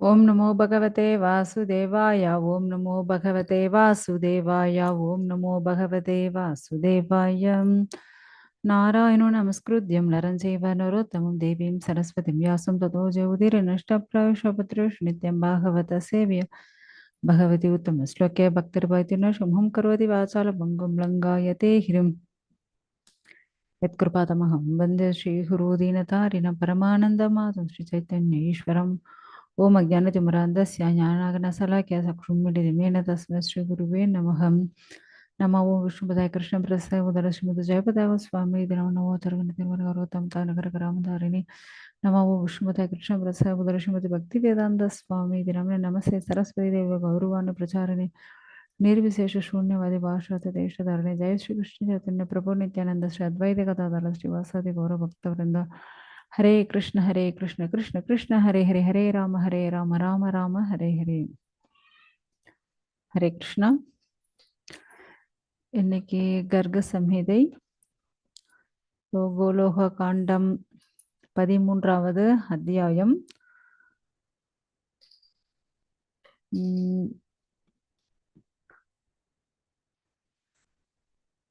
ओम नमो भगवते वासुदेवाय ओम नमो भगवते वासुदेवाय ओम नमो भगवते वासुदेवाय नारायणो नमस्कृत्यं नरं चैव नरोत्तमं देवीं सरस्वतीं व्यासं ततो जयउदीर्नष्टप्रायशपुत्रेषु नित्यं भागवत सेव्य भगवती उत्तमश्लोके भक्तिर्भवति शुभं करोति वाचालभङ्गुं लङ्घायते गिरिं यत्कृपातमहं वन्दे श्रीगुरुदीनतारिणं परमानन्दमाधवं श्रीचैतन्य ईश्वरम् ओम अज्ञानतिमिरान्धस्य ज्ञानाग्नशलाकया चक्षुन्मीलितं तस्मै श्रीगुरुवे नमः नमो ओं विष्णुपदाय कृष्णप्रसाय उदर श्रीमद् जयपदाय स्वामी इति नमो नमो तर्गणतिमरगरोत्तम तानकरकरामधारिणि नमो ओं विष्णुपदाय कृष्णप्रसाय उदर श्रीमद् भक्तिवेदान्त स्वामी इति नमः नमस्ते सरस्वती देवी गौरवाणी प्रचारिणि निर्विशेष शून्यवादी भाषात देशधारणे जय श्री कृष्ण चैतन्य प्रभु नित्यानंद श्री अद्वैत गदाधर श्रीवासादि गौरव भक्तवृंद हरे कृष्ण कृष्ण कृष्ण हरे हरे हरे राम राम राम हरे हरे हरे कृष्णा இன்னைக்கு கர்க சம்ஹிதை கோலோக காண்டம் 13வது அத்தியாயம்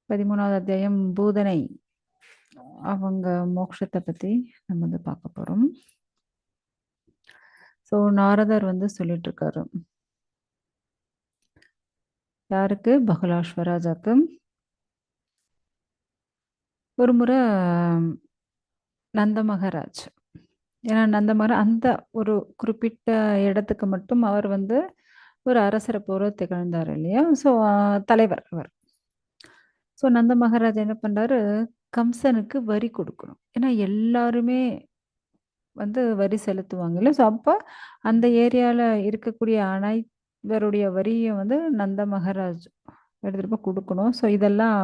13வது அத்தியாயம் பூதனை அவங்க மோட்சத்தை பத்தி நம்ம வந்து பார்க்க போறோம். ஸோ நாரதர் வந்து சொல்லிட்டு இருக்காரு யாருக்கு, பகுலாஸ்வராஜாக்கு. ஒரு முறை நந்த மகாராஜ், ஏன்னா நந்த மகாராஜ் அந்த ஒரு குறிப்பிட்ட இடத்துக்கு மட்டும் அவர் வந்து ஒரு அரசரை போல திகழ்ந்தார் இல்லையா. ஸோ தலைவர் அவர். ஸோ நந்த மகாராஜ் என்ன பண்றாரு, கம்சனுக்கு வரி கொடுக்கணும். ஏன்னா எல்லாருமே வந்து வரி செலுத்துவாங்கல்ல. ஸோ அப்போ அந்த ஏரியாவில் இருக்கக்கூடிய அனைவருடைய வரியை வந்து நந்த மகாராஜ் எடுத்துகிட்டு போய் கொடுக்கணும். ஸோ இதெல்லாம்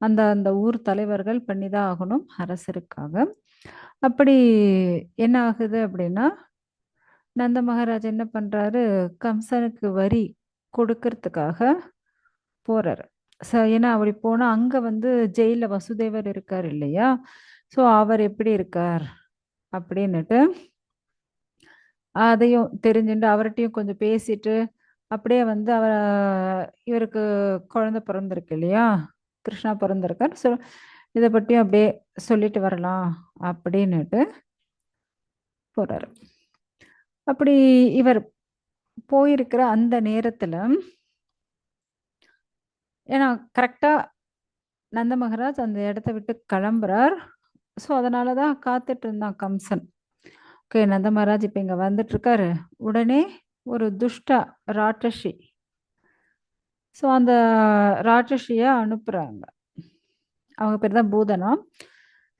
அந்த அந்த ஊர் தலைவர்கள் பண்ணி தான் ஆகணும் அரசருக்காக. அப்படி என்ன ஆகுது அப்படின்னா, நந்த மகாராஜ் என்ன பண்ணுறாரு, கம்சனுக்கு வரி கொடுக்கறதுக்காக போகிறாரு. ஏன்னா அப்படி போனால் அங்கே வந்து ஜெயிலில் வசுதேவர் இருக்கார் இல்லையா. ஸோ அவர் எப்படி இருக்கார் அப்படின்னுட்டு அதையும் தெரிஞ்சுட்டு அவர்கிட்டையும் கொஞ்சம் பேசிட்டு அப்படியே வந்து இவருக்கு குழந்தை பிறந்திருக்கு இல்லையா, கிருஷ்ணா பிறந்திருக்கார். ஸோ இதை பற்றியும் அப்படியே சொல்லிட்டு வரலாம் அப்படின்னுட்டு போறாரு. அப்படி இவர் போயிருக்கிற அந்த நேரத்தில், ஏன்னா கரெக்டாக நந்த மகாராஜ் அந்த இடத்த விட்டு கிளம்புறார். ஸோ அதனால தான் காத்துட்டு இருந்தான் கம்சன். ஓகே, நந்த மகாராஜ் இப்போ இங்கே வந்துட்டு இருக்காரு. உடனே ஒரு துஷ்ட ராட்சசி, ஸோ அந்த ராட்சசியை அனுப்புகிறாங்க. அவங்க பேர் தான் பூதனா.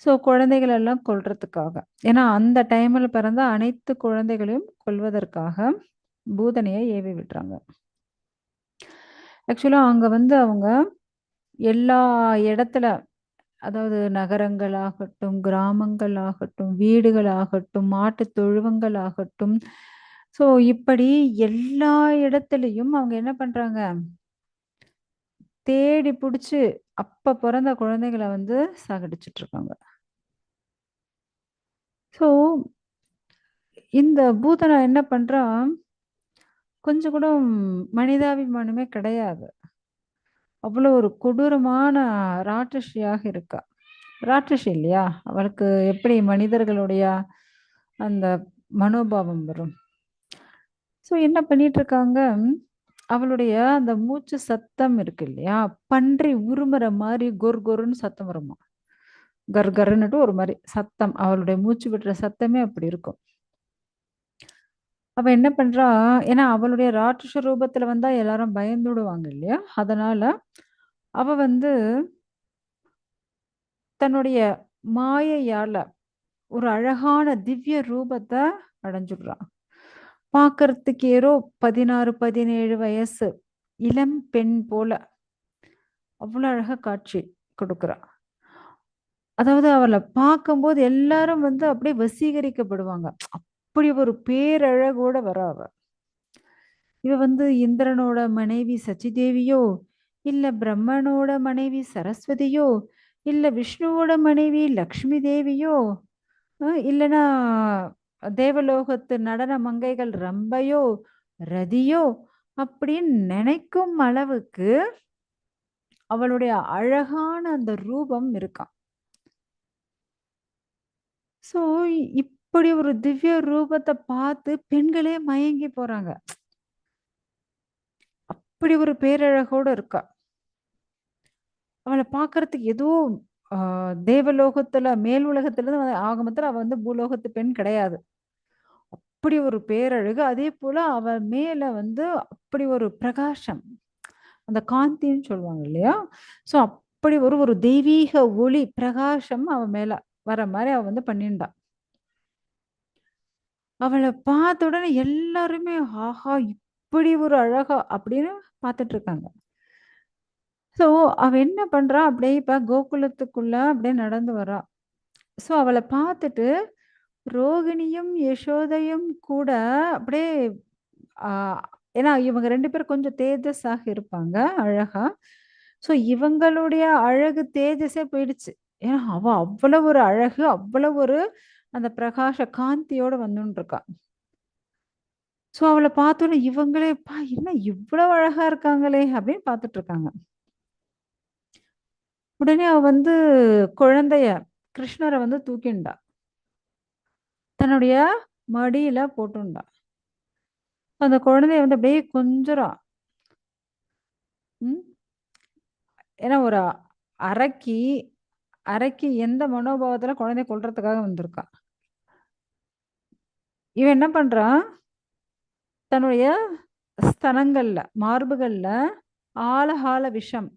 ஸோ குழந்தைகள் எல்லாம் கொல்றதுக்காக, ஏன்னா அந்த டைமில் பிறந்த அனைத்து குழந்தைகளையும் கொல்வதற்காக பூதனையை ஏவி விட்டுறாங்க. ஆக்சுவலாக அங்கே வந்து அவங்க எல்லா இடத்துல, அதாவது நகரங்களாகட்டும், கிராமங்களாகட்டும், வீடுகளாகட்டும், மாட்டு தொழுவங்களாகட்டும், ஸோ இப்படி எல்லா இடத்துலையும் அவங்க என்ன பண்ணுறாங்க, தேடி பிடிச்சி அப்போ பிறந்த குழந்தைகளை வந்து சாகடிச்சிட்டு இருக்காங்க. ஸோ இந்த பூதனை என்ன பண்ணுறான், கொஞ்சம் கூட மனிதாபிமானமே கிடையாது. அவ்வளோ ஒரு கொடூரமான ராட்சசியாக இருக்கா. ராட்சசி இல்லையா, அவளுக்கு எப்படி மனிதர்களுடைய அந்த மனோபாவம் வரும். ஸோ என்ன பண்ணிட்டு இருக்காங்க, அவளுடைய அந்த மூச்சு சத்தம் இருக்கு இல்லையா, பன்றி உருமுற மாதிரி கொர் கொருன்னு சத்தம் வருமா. கர் கருன்னுட்டு ஒரு மாதிரி சத்தம், அவளுடைய மூச்சு விடுற சத்தமே அப்படி இருக்கும். அவ என்ன பண்றா, ஏன்னா அவளுடைய ராட்சச ரூபத்துல வந்தா எல்லாரும் பயந்துடுவாங்க இல்லையா, அதனால அவ வந்து தன்னுடைய மாயையால ஒரு அழகான திவ்ய ரூபத்தை அடைஞ்சுடுறான். பார்க்கறதுக்கு ஏதோ 16-17 வயசு இளம் பெண் போல அவ்வளோ அழகா காட்சி கொடுக்குறா. அதாவது அவளை பார்க்கும்போது எல்லாரும் வந்து அப்படியே வசீகரிக்கப்படுவாங்க. அப்படி ஒரு பேரழகோட வர அவ. இவ வந்து இந்திரனோட மனைவி சச்சிதேவியோ, இல்ல பிரம்மனோட மனைவி சரஸ்வதியோ, இல்ல விஷ்ணுவோட மனைவி லக்ஷ்மி தேவியோ, இல்லைன்னா தேவலோகத்து நடன மங்கைகள் ரம்பையோ, ரதியோ அப்படின்னு நினைக்கும் அளவுக்கு அவளுடைய அழகான அந்த ரூபம் இருக்காம். ஸோ இப்படி ஒரு திவ்ய ரூபத்த பார்த்து பெண்களே மயங்கி போறாங்க. அப்படி ஒரு பேரழகோட இருக்கா. அவள பார்க்கறதுக்கு ஏதோ அ தேவலோகத்துல மேல் உலகத்துல இருந்து ஆக மொத்தத்துல அவ வந்து பூலோகத்து பெண் கிடையாது. அப்படி ஒரு பேரழகு. அதேபோல அவ மேல வந்து அப்படி ஒரு பிரகாசம். அந்த காந்தின்னு சொல்லுவாங்க இல்லையா? ஸோ அப்படி ஒரு ஒரு தெய்வீக ஒளி, பிரகாசம் அவ மேல வர மாரி அவ வந்து பண்ணியிருந்தா. அவள பார்த்த உடனே எல்லாருமே, ஆஹா! இப்படி ஒரு அழகா அப்படின்னு பார்த்துட்டு இருக்காங்க. ஸோ அவ என்ன பண்றா, அப்படியே இப்ப கோகுலத்துக்குள்ள அப்படியே நடந்து வரா. ஸோ அவள பார்த்துட்டு ரோகிணியும், யசோதையும் கூட அப்படியே ஆ ஏன்னா இவங்க 2 பேரும் கொஞ்சம் தேஜஸாக இருப்பாங்க, அழகா. ஸோ இவங்களுடைய அழகு தேஜஸே போயிடுச்சு. ஏன்னா அவ அவ்வளவு ஒரு அழகு, அவ்வளவு ஒரு அந்த பிரகாச காந்தியோட வந்துன்ருக்கா. ஸோ அவள பார்த்தோனே இவங்களே, "அப்பா என்ன இவ்வளவு அழகா இருக்காங்களே!" அப்படின்னு பார்த்துட்டு இருக்காங்க. உடனே அவ வந்து குழந்தைய கிருஷ்ணர வந்து தூக்கிண்டா. தன்னுடைய மடியில போட்டுண்டா. அந்த குழந்தைய வந்து அப்படியே கொஞ்சுறா. ம். ஏன்னா ஒரு அரக்கி, அரக்கி எந்த மனோபாவத்துல குழந்தைய கொல்றதுக்காக வந்திருக்கா. இவன் என்ன பண்றான், தன்னுடைய ஸ்தனங்கள்ல, மார்புகள்ல ஆலகால விஷம்.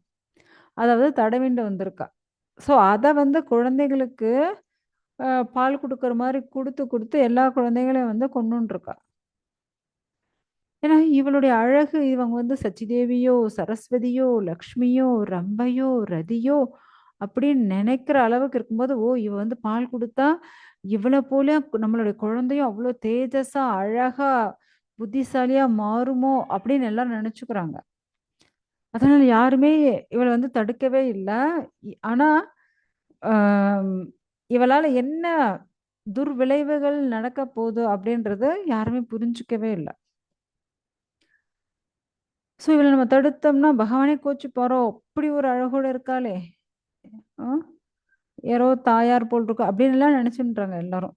அதாவது தடவிண்டு வந்திருக்கா. ஸோ அத வந்து குழந்தைகளுக்கு பால் குடுக்குற மாரி குடுத்து, குடுத்து எல்லா குழந்தைகளையும் வந்து கொன்னுன்ருக்கா. ஏன்னா இவளுடைய அழகு இவங்க வந்து சச்சிதேவியோ, சரஸ்வதியோ, லக்ஷ்மியோ, ரம்பையோ, ரதியோ அப்படின்னு நினைக்கிற அளவுக்கு இருக்கும்போது, ஓ! இவ வந்து பால் குடுத்தா, இவள போல நம்மளுடைய குழந்தையும் அவ்ளோ தேஜஸா, அழகா, புத்திசாலியா மாறுமோ! அப்படின்னு எல்லாரும் நெனச்சுக்கிறாங்க. அதனால யாருமே இவள வந்து தடுக்கவே இல்ல. ஆனா, அம் இவளால என்ன துர்விளைவுகள் நடக்க போது அப்படின்றத யாருமே புரிஞ்சுக்கவே இல்ல. ஸோ இவள நம்ம தடுத்தோம்னா பகவானே கோச்சுப்பாரோ! அப்படி ஒரு அழகோட இருக்காளே! ஆ யாரோ தாயார் போல் இருக்கு அப்படின்னுலாம் நெனச்சுன்றாங்க எல்லாரும்.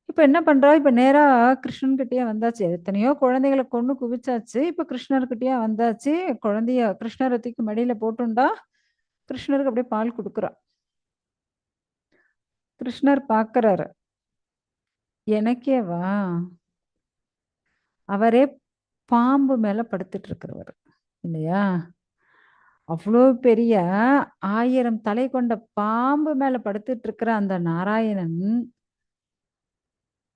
இப்ப என்ன பண்றா, இப்ப நேரா கிருஷ்ணன் கிட்டயே வந்தாச்சு. எத்தனையோ குழந்தைகள கொன்னு குவிச்சாச்சு. இப்ப கிருஷ்ணர்கிட்டயே வந்தாச்சு. குழந்தைய கிருஷ்ணர தூக்கி மடியில போட்டுண்டா, கிருஷ்ணருக்கு அப்படியே பால் குடுக்குறா. கிருஷ்ணர் பார்க்கறாரு. எனக்கேவா? அவரே பாம்பு மேல படுத்துட்டு இருக்கிறவரு. இல்லையா? அவ்ளோ பெரிய 1000 தலை கொண்ட பாம்பு மேல படுத்துட்டு இருக்கிற அந்த நாராயணன்,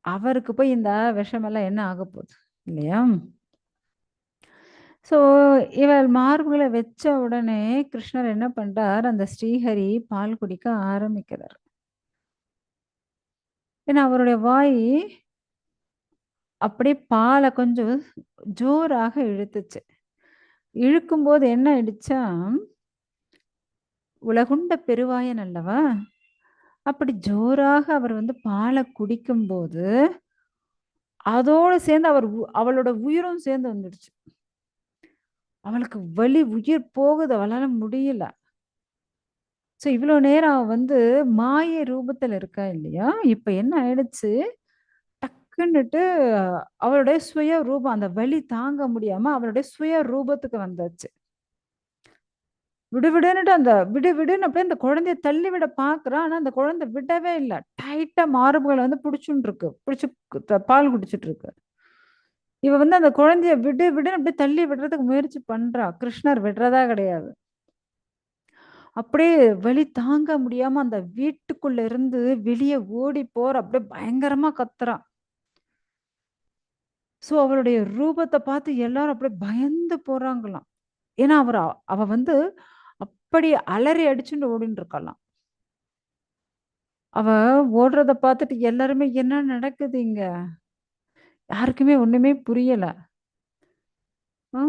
அவருக்கு போய் இந்த விஷமெல்லாம் என்ன ஆகப்போது? இல்லையா? ஸோ இவள் மார்புல வச்ச உடனே கிருஷ்ணர் என்ன பண்றார், அந்த ஸ்ரீஹரி பால் குடிக்க ஆரம்பிக்கிறார். ஏன்னா அவருடைய வாய் அப்படியே பால கொஞ்சம் ஜோராக இழுத்துச்சு. இழுக்கும்போது என்ன ஆயிடுச்சா, உலகுண்ட பெருவாயன் அல்லவா? அப்படி ஜோராக அவர் வந்து பால குடிக்கும்போது, அதோட சேர்ந்து அவளோட உயிரும் சேர்ந்து வந்துடுச்சு. அவளுக்கு வலி உயிர் போகுது. அவளால முடியல. ஸோ இவ்வளோ நேரம் அவ வந்து மாய ரூபத்துல இருக்கா இல்லையா? இப்ப என்ன ஆயிடுச்சு, டக்குன்னுட்டு அவளுடைய சுய ரூபம் அந்த வலி தாங்க முடியாம அவளுடைய சுய ரூபத்துக்கு வந்தாச்சு. விடுவிடுன்னுட்டு அந்த விடு விடுன்னு அப்படியே அந்த குழந்தைய தள்ளி விட பார்க்குறா. ஆனா அந்த குழந்தை விடவே இல்ல. டைட்டா மார்புகள வந்து புடிச்சுன்னு இருக்கு. புடிச்சு பால் குடிச்சிட்டு இருக்கு. இவ வந்து அந்த குழந்தைய விடு விடுன்னு அப்படியே தள்ளி விடுறதுக்கு முயற்சி பண்றா. கிருஷ்ணர் விடுறதா கிடையாது. அப்படியே வலி தாங்க முடியாம அந்த வீட்டுக்குள்ள இருந்து வெளிய ஓடி போறா. அப்படியே பயங்கரமா கத்துறா. ஸோ அவளுடைய ரூபத்த பார்த்து எல்லாரும் அப்படியே பயந்து போறாங்களாம். ஏன்னா அவ வந்து அப்படி அலறி அடிச்சுண்டு ஓடின்னு இருக்காளாம். அவ ஓடுறத பார்த்துட்டு எல்லாருமே என்ன நடக்குது இங்க? யாருக்குமே ஒண்ணுமே புரியல. ஆ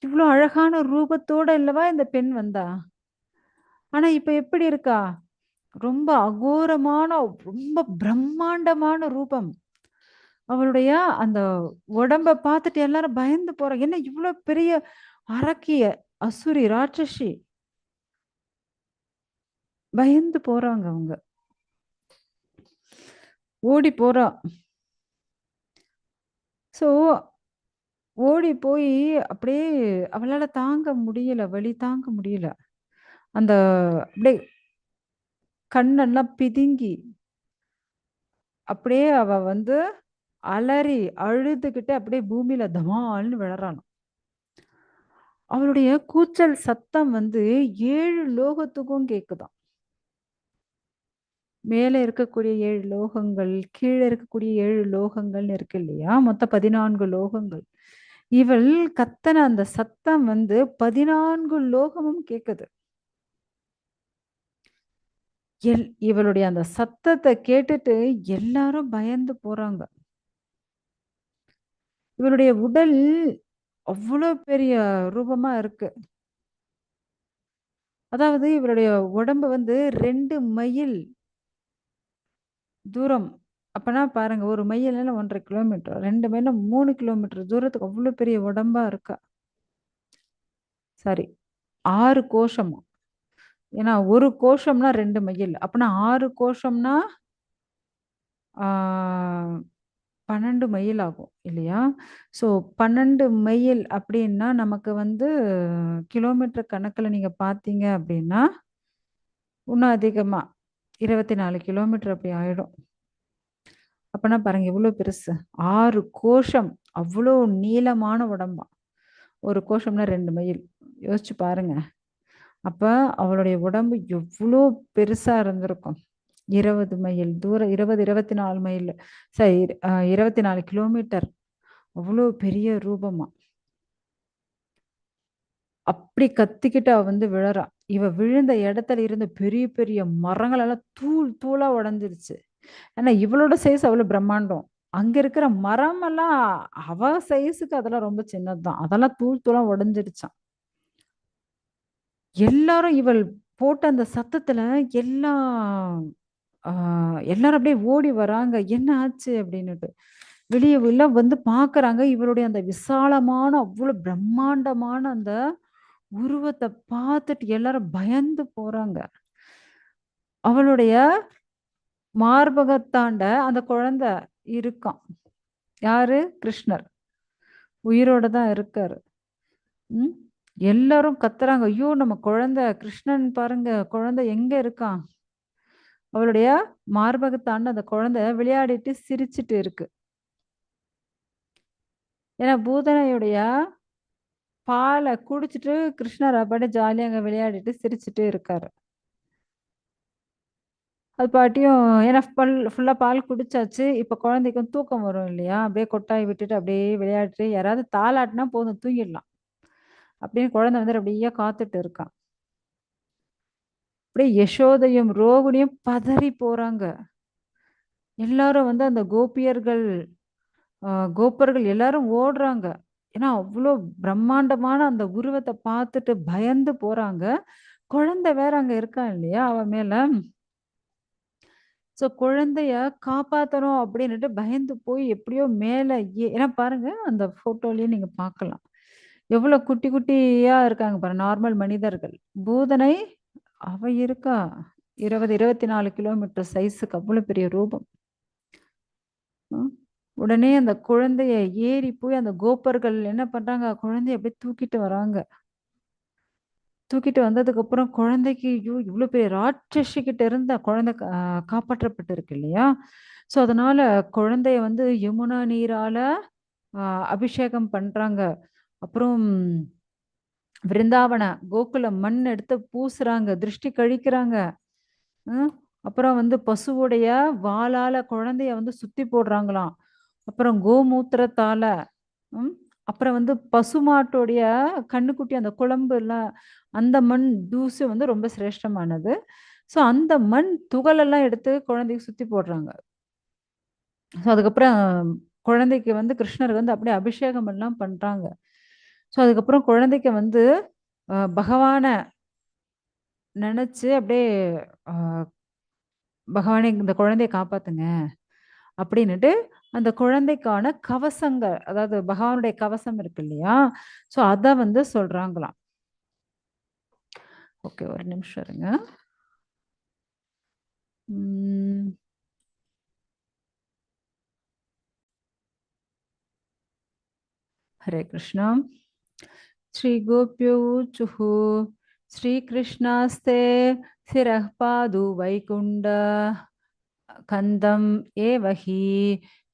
இவ்ளோ அழகான ரூபத்தோட அல்லவா இந்த பெண் வந்தா. ஆனா இப்ப எப்படி இருக்கா? ரொம்ப அகோரமான, ரொம்ப பிரம்மாண்டமான ரூபம். அவளுடைய அந்த உடம்ப பார்த்துட்டு எல்லாரும் பயந்து போறாங்க. என்ன இவ்ளோ பெரிய அரக்கிய, அசுரி, ராட்சசி. பயந்து போறாங்க அவங்க. ஓடி போறா. ஸோ ஓடி போயி அப்படியே அவளால தாங்க முடியல. வலி தாங்க முடியல. அந்த அப்படியே கண்ணெல்லாம் பிதுங்கி, அப்படியே அவ வந்து அலறி அழுதுகிட்டு அப்படியே பூமியில தமால்னு விழறாளாம். அவளுடைய கூச்சல் சத்தம் வந்து 7 லோகத்துக்கும் கேக்குதாம். மேல இருக்கக்கூடிய 7 லோகங்கள், கீழ இருக்கக்கூடிய 7 லோகங்கள்னு இருக்கு இல்லையா? மொத்தம் 14 லோகங்கள். இவள் கத்துன அந்த சத்தம் வந்து 14 லோகமும் கேக்குது. இவளுடைய அந்த சத்தத்த கேட்டுட்டு எல்லாரும் பயந்து போறாங்க. இவளுடைய உடல் அவ்ளோ பெரிய ரூபமா இருக்கு. அதாவது இவளுடைய உடம்பு வந்து 2 மைல் தூரம். அப்பன்னா பாருங்க, 1 மைல்னா 1 1/2 கிலோமீட்டர். 2 மைல்னா 3 கிலோமீட்டர் தூரத்துக்கு அவ்ளோ பெரிய உடம்பா இருக்கா. சாரி, 6 கோஷமா. ஏன்னா 1 கோஷம்னா 2 மைல். அப்பன்னா 6 கோஷம்னா ஆ 12 மைல் ஆகும் இல்லையா? ஸோ 12 மைல் அப்படின்னா நமக்கு வந்து கிலோமீட்டர் கணக்குல நீங்க பார்த்தீங்க அப்படின்னா, இன்னும் அதிகமா 24 கிலோமீட்டர் அப்படி ஆயிடும். அப்பன்னா பாருங்க எவ்வளோ பெருசு. 6 கோஷம். அவ்ளோ நீளமான உடம்பாம். 1 கோஷம்னா 2 மைல். யோசிச்சு பாருங்க. அப்ப அவளுடைய உடம்பு எவ்ளோ பெருசா இருந்திருக்கும். 20 மைல் தூரம், 20, 24 மைல். சரி, 24 கிலோமீட்டர். அவ்ளோ பெரிய ரூபமா. அப்படி கத்திக்கிட்டு அவ வந்து விழறா. இவ விழுந்த இடத்துல இருந்த பெரிய பெரிய மரங்கள் எல்லாம் தூள் தூளா உடைஞ்சிருச்சு. ஏன்னா இவளோட சைஸ் அவ்வளோ பிரம்மாண்டம். அங்க இருக்கிற மரமெல்லாம் அவ சைஸுக்கு அதெல்லாம் ரொம்ப சின்னதுதான். அதெல்லாம் தூள் தூளா உடைஞ்சிருச்சாம். எல்லாரும் இவள் போட்ட அந்த சத்தத்துல எல்லாம் ஆ எல்லாரும் அப்படியே ஓடி வராங்க. என்ன ஆச்சு அப்படின்னுட்டு. வெளிய எல்லாம் வந்து பார்க்குறாங்க. இவளுடைய அந்த விசாலமான, அவ்ளோ பிரம்மாண்டமான அந்த உருவத்த பார்த்துட்டு எல்லாரும் பயந்து போறாங்க. அவளுடைய மார்பகத்தாண்ட அந்த குழந்தை இருக்கான். யாரு? கிருஷ்ணர். உயிரோட தான் இருக்காரு. ம். எல்லாரும் கத்துறாங்க. ஐயோ! நம்ம குழந்தை கிருஷ்ணன் பாருங்க, குழந்தை எங்க இருக்கான்? அவளுடைய மார்பகத்தாண்ட அந்த குழந்தை விளையாடிட்டு சிரிச்சுட்டு இருக்கு. ஏன்னா பூதனையுடைய பால குடிச்சிட்டு கிருஷ்ணர் பாட்டுக்கு ஜாலியா அங்க விளையாடிட்டு சிரிச்சுட்டு இருக்காரு. அது பாட்டியும் ஏன்னா ஃபுல்லா பால் குடிச்சாச்சு. இப்ப குழந்தைக்கும் தூக்கம் வரும் இல்லையா? அப்படியே கொட்டாய் விட்டுட்டு அப்படியே விளையாடிட்டு யாராவது தாலாட்டுனா போதும் தூங்கிடலாம். அப்படின்னு குழந்தை வந்து அப்படியே காத்துட்டு இருக்கான். அப்படியே யசோதையும் ரோகிணியும் பதறி போறாங்க. எல்லாரும் வந்து அந்த கோபியர்கள், கோப்பர்கள் எல்லாரும் ஓடுறாங்க. ஏன்னா அவ்ளோ பிரம்மாண்டமான அந்த உருவத்த பார்த்துட்டு பயந்து போறாங்க. குழந்தை வேற அங்க இருக்கா இல்லையா? அவ மேல. ஸோ குழந்தைய காப்பாத்தணும் அப்படின்னுட்டு பயந்து போய் எப்படியோ மேல ஏன்னா பாருங்க அந்த ஃபோட்டோலயே நீங்க பார்க்கலாம். எவ்வளோ குட்டி குட்டியா இருக்காங்க பாருங்க. நார்மல் மனிதர்கள். பூதனை அவ இருக்கா 20, 24 கிலோமீட்டர் சைஸுக்கு அவ்வளோ பெரிய ரூபம். ம். உடனே அந்த குழந்தைய ஏறி போய் அந்த கோப்பர்கள் என்ன பண்றாங்க? குழந்தைய அப்படியே தூக்கிட்டு வராங்க. தூக்கிட்டு வந்ததுக்கப்புறம் குழந்தைக்கு ஐயோ! இவ்ளோ பெரிய ராட்சசி கிட்ட இருந்து குழந்தை காப்பாற்றப்பட்டிருக்கு இல்லையா? ஸோ, அதனால குழந்தைய வந்து யமுனா நீரால அ அபிஷேகம் பண்றாங்க. அப்புறம் விருந்தாவன, கோகுல மண் எடுத்து பூசுறாங்க. திருஷ்டி கழிக்கிறாங்க. ம். அப்புறம் வந்து பசுவுடைய வாலால குழந்தைய வந்து சுத்தி போடுறாங்களாம். அப்புறம் கோமூத்திரத்தால, ம். அப்புறம் வந்து பசுமாட்டோடைய கன்னுக்குட்டி அந்த குளம்புலாம் அந்த மண் தூசு வந்து ரொம்ப சிரேஷ்டமானது. ஸோ அந்த மண் துகளெல்லாம் எடுத்து குழந்தைக்கு சுத்தி போடுறாங்க. ஸோ அதுக்கப்புறம் குழந்தைக்கு வந்து கிருஷ்ணர் வந்து அப்படியே அபிஷேகம் எல்லாம் பண்றாங்க. ஸோ அதுக்கப்புறம் குழந்தைக்கு வந்து பகவான நெனச்சு அப்படியே அ பகவானே இந்த குழந்தைய காப்பாத்துங்க அப்படின்னுட்டு அந்த குழந்தைக்கான கவசங்கள், அதாவது பகவானுடைய கவசம் இருக்கு இல்லையா, ஸோ அதை வந்து சொல்றாங்களாம். ஓகே, ஒரு நிமிஷம் இருங்க. हरे कृष्ण। श्री गोप्यो ऊचुः श्रीकृष्णास्ते शिरः पादु वैकुण्ठ कन्दम् एव हि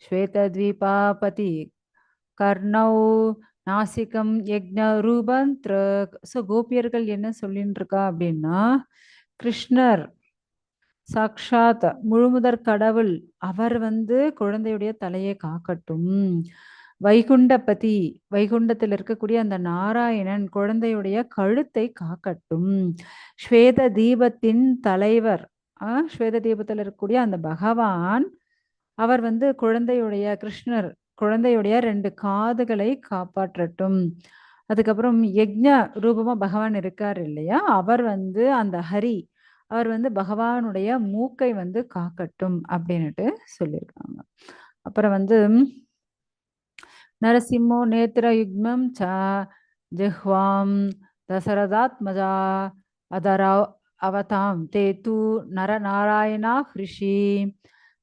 श्वेतद्वीपापति कर्णौ நாசிகம் யக்ஞ ரூபந்த்ர. ஸோ கோபியர்கள் என்ன சொல்லிட்டு இருக்கா அப்படின்னா, கிருஷ்ணர் சாக்ஷாத் முழுமுதற் கடவுள், அவர் வந்து குழந்தையுடைய தலையை காக்கட்டும். வைகுண்டபதி, வைகுண்டத்தில் இருக்கக்கூடிய அந்த நாராயணன் குழந்தையுடைய கழுத்தை காக்கட்டும். ஸ்வேத தீபத்தின் தலைவர், ஸ்வேத தீபத்தில் இருக்கக்கூடிய அந்த பகவான், அவர் வந்து குழந்தையுடைய கிருஷ்ணர் குழந்தையுடைய 2 காதுகளை காப்பாற்றட்டும். அதுக்கப்புறம் யக்ஞ ரூபமா பகவான் இருக்கார் இல்லையா, அவர் வந்து அந்த ஹரி, அவர் வந்து பகவானுடைய மூக்கை வந்து காக்கட்டும் அப்படின்னுட்டு சொல்லியிருக்காங்க. அப்புறம் வந்து நரசிம்மோ நேத்திர யுக்மம் ச ஜிஹ்வாம் தசரதாத்மஜா அதரா அவதாம் தே தூ நரநாராயணா ஹிருஷி.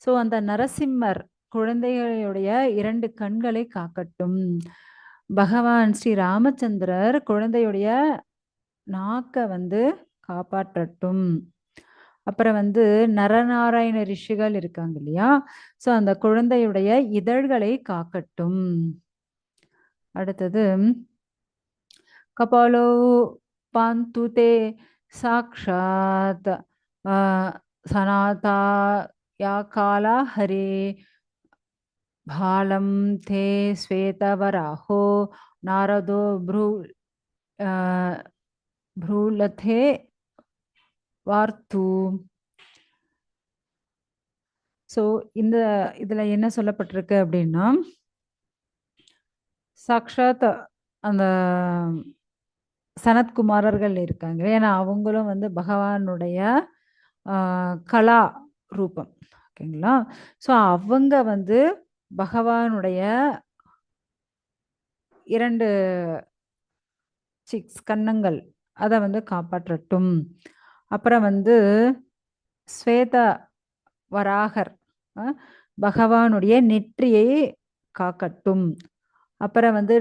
ஸோ அந்த நரசிம்மர் குழந்தைகளுடைய 2 கண்களை காக்கட்டும். பகவான் ஸ்ரீ ராமச்சந்திரர் குழந்தையுடைய நாக்க வந்து காப்பாற்றட்டும். அப்புறம் வந்து நரநாராயண ரிஷிகள் இருக்காங்க இல்லையா, ஸோ அந்த குழந்தையுடைய இதழ்களை காக்கட்டும். அடுத்தது கபாலோ பாந்து தே சாக்ஷாத் சனாதா யா காலா ஹரே பாலம் தே ஸ்வேதவராஹோ நாரதோ ப்ரூலதே வார்த்து. ஸோ இந்த இதுல என்ன சொல்லப்பட்டிருக்கு அப்படின்னா, சாக்ஷாத் அந்த சனத்குமாரர்கள் இருக்காங்க, ஏன்னா அவங்களும் வந்து பகவானுடைய கலா ரூபம், ஓகேங்களா. ஸோ அவங்க வந்து பகவானுடைய 2 கன்னங்கள் அதை வந்து காப்பாற்றட்டும். அப்புறம் வந்து ஸ்வேத வராகர் பகவானுடைய நெற்றியை காக்கட்டும். அப்புறம் வந்து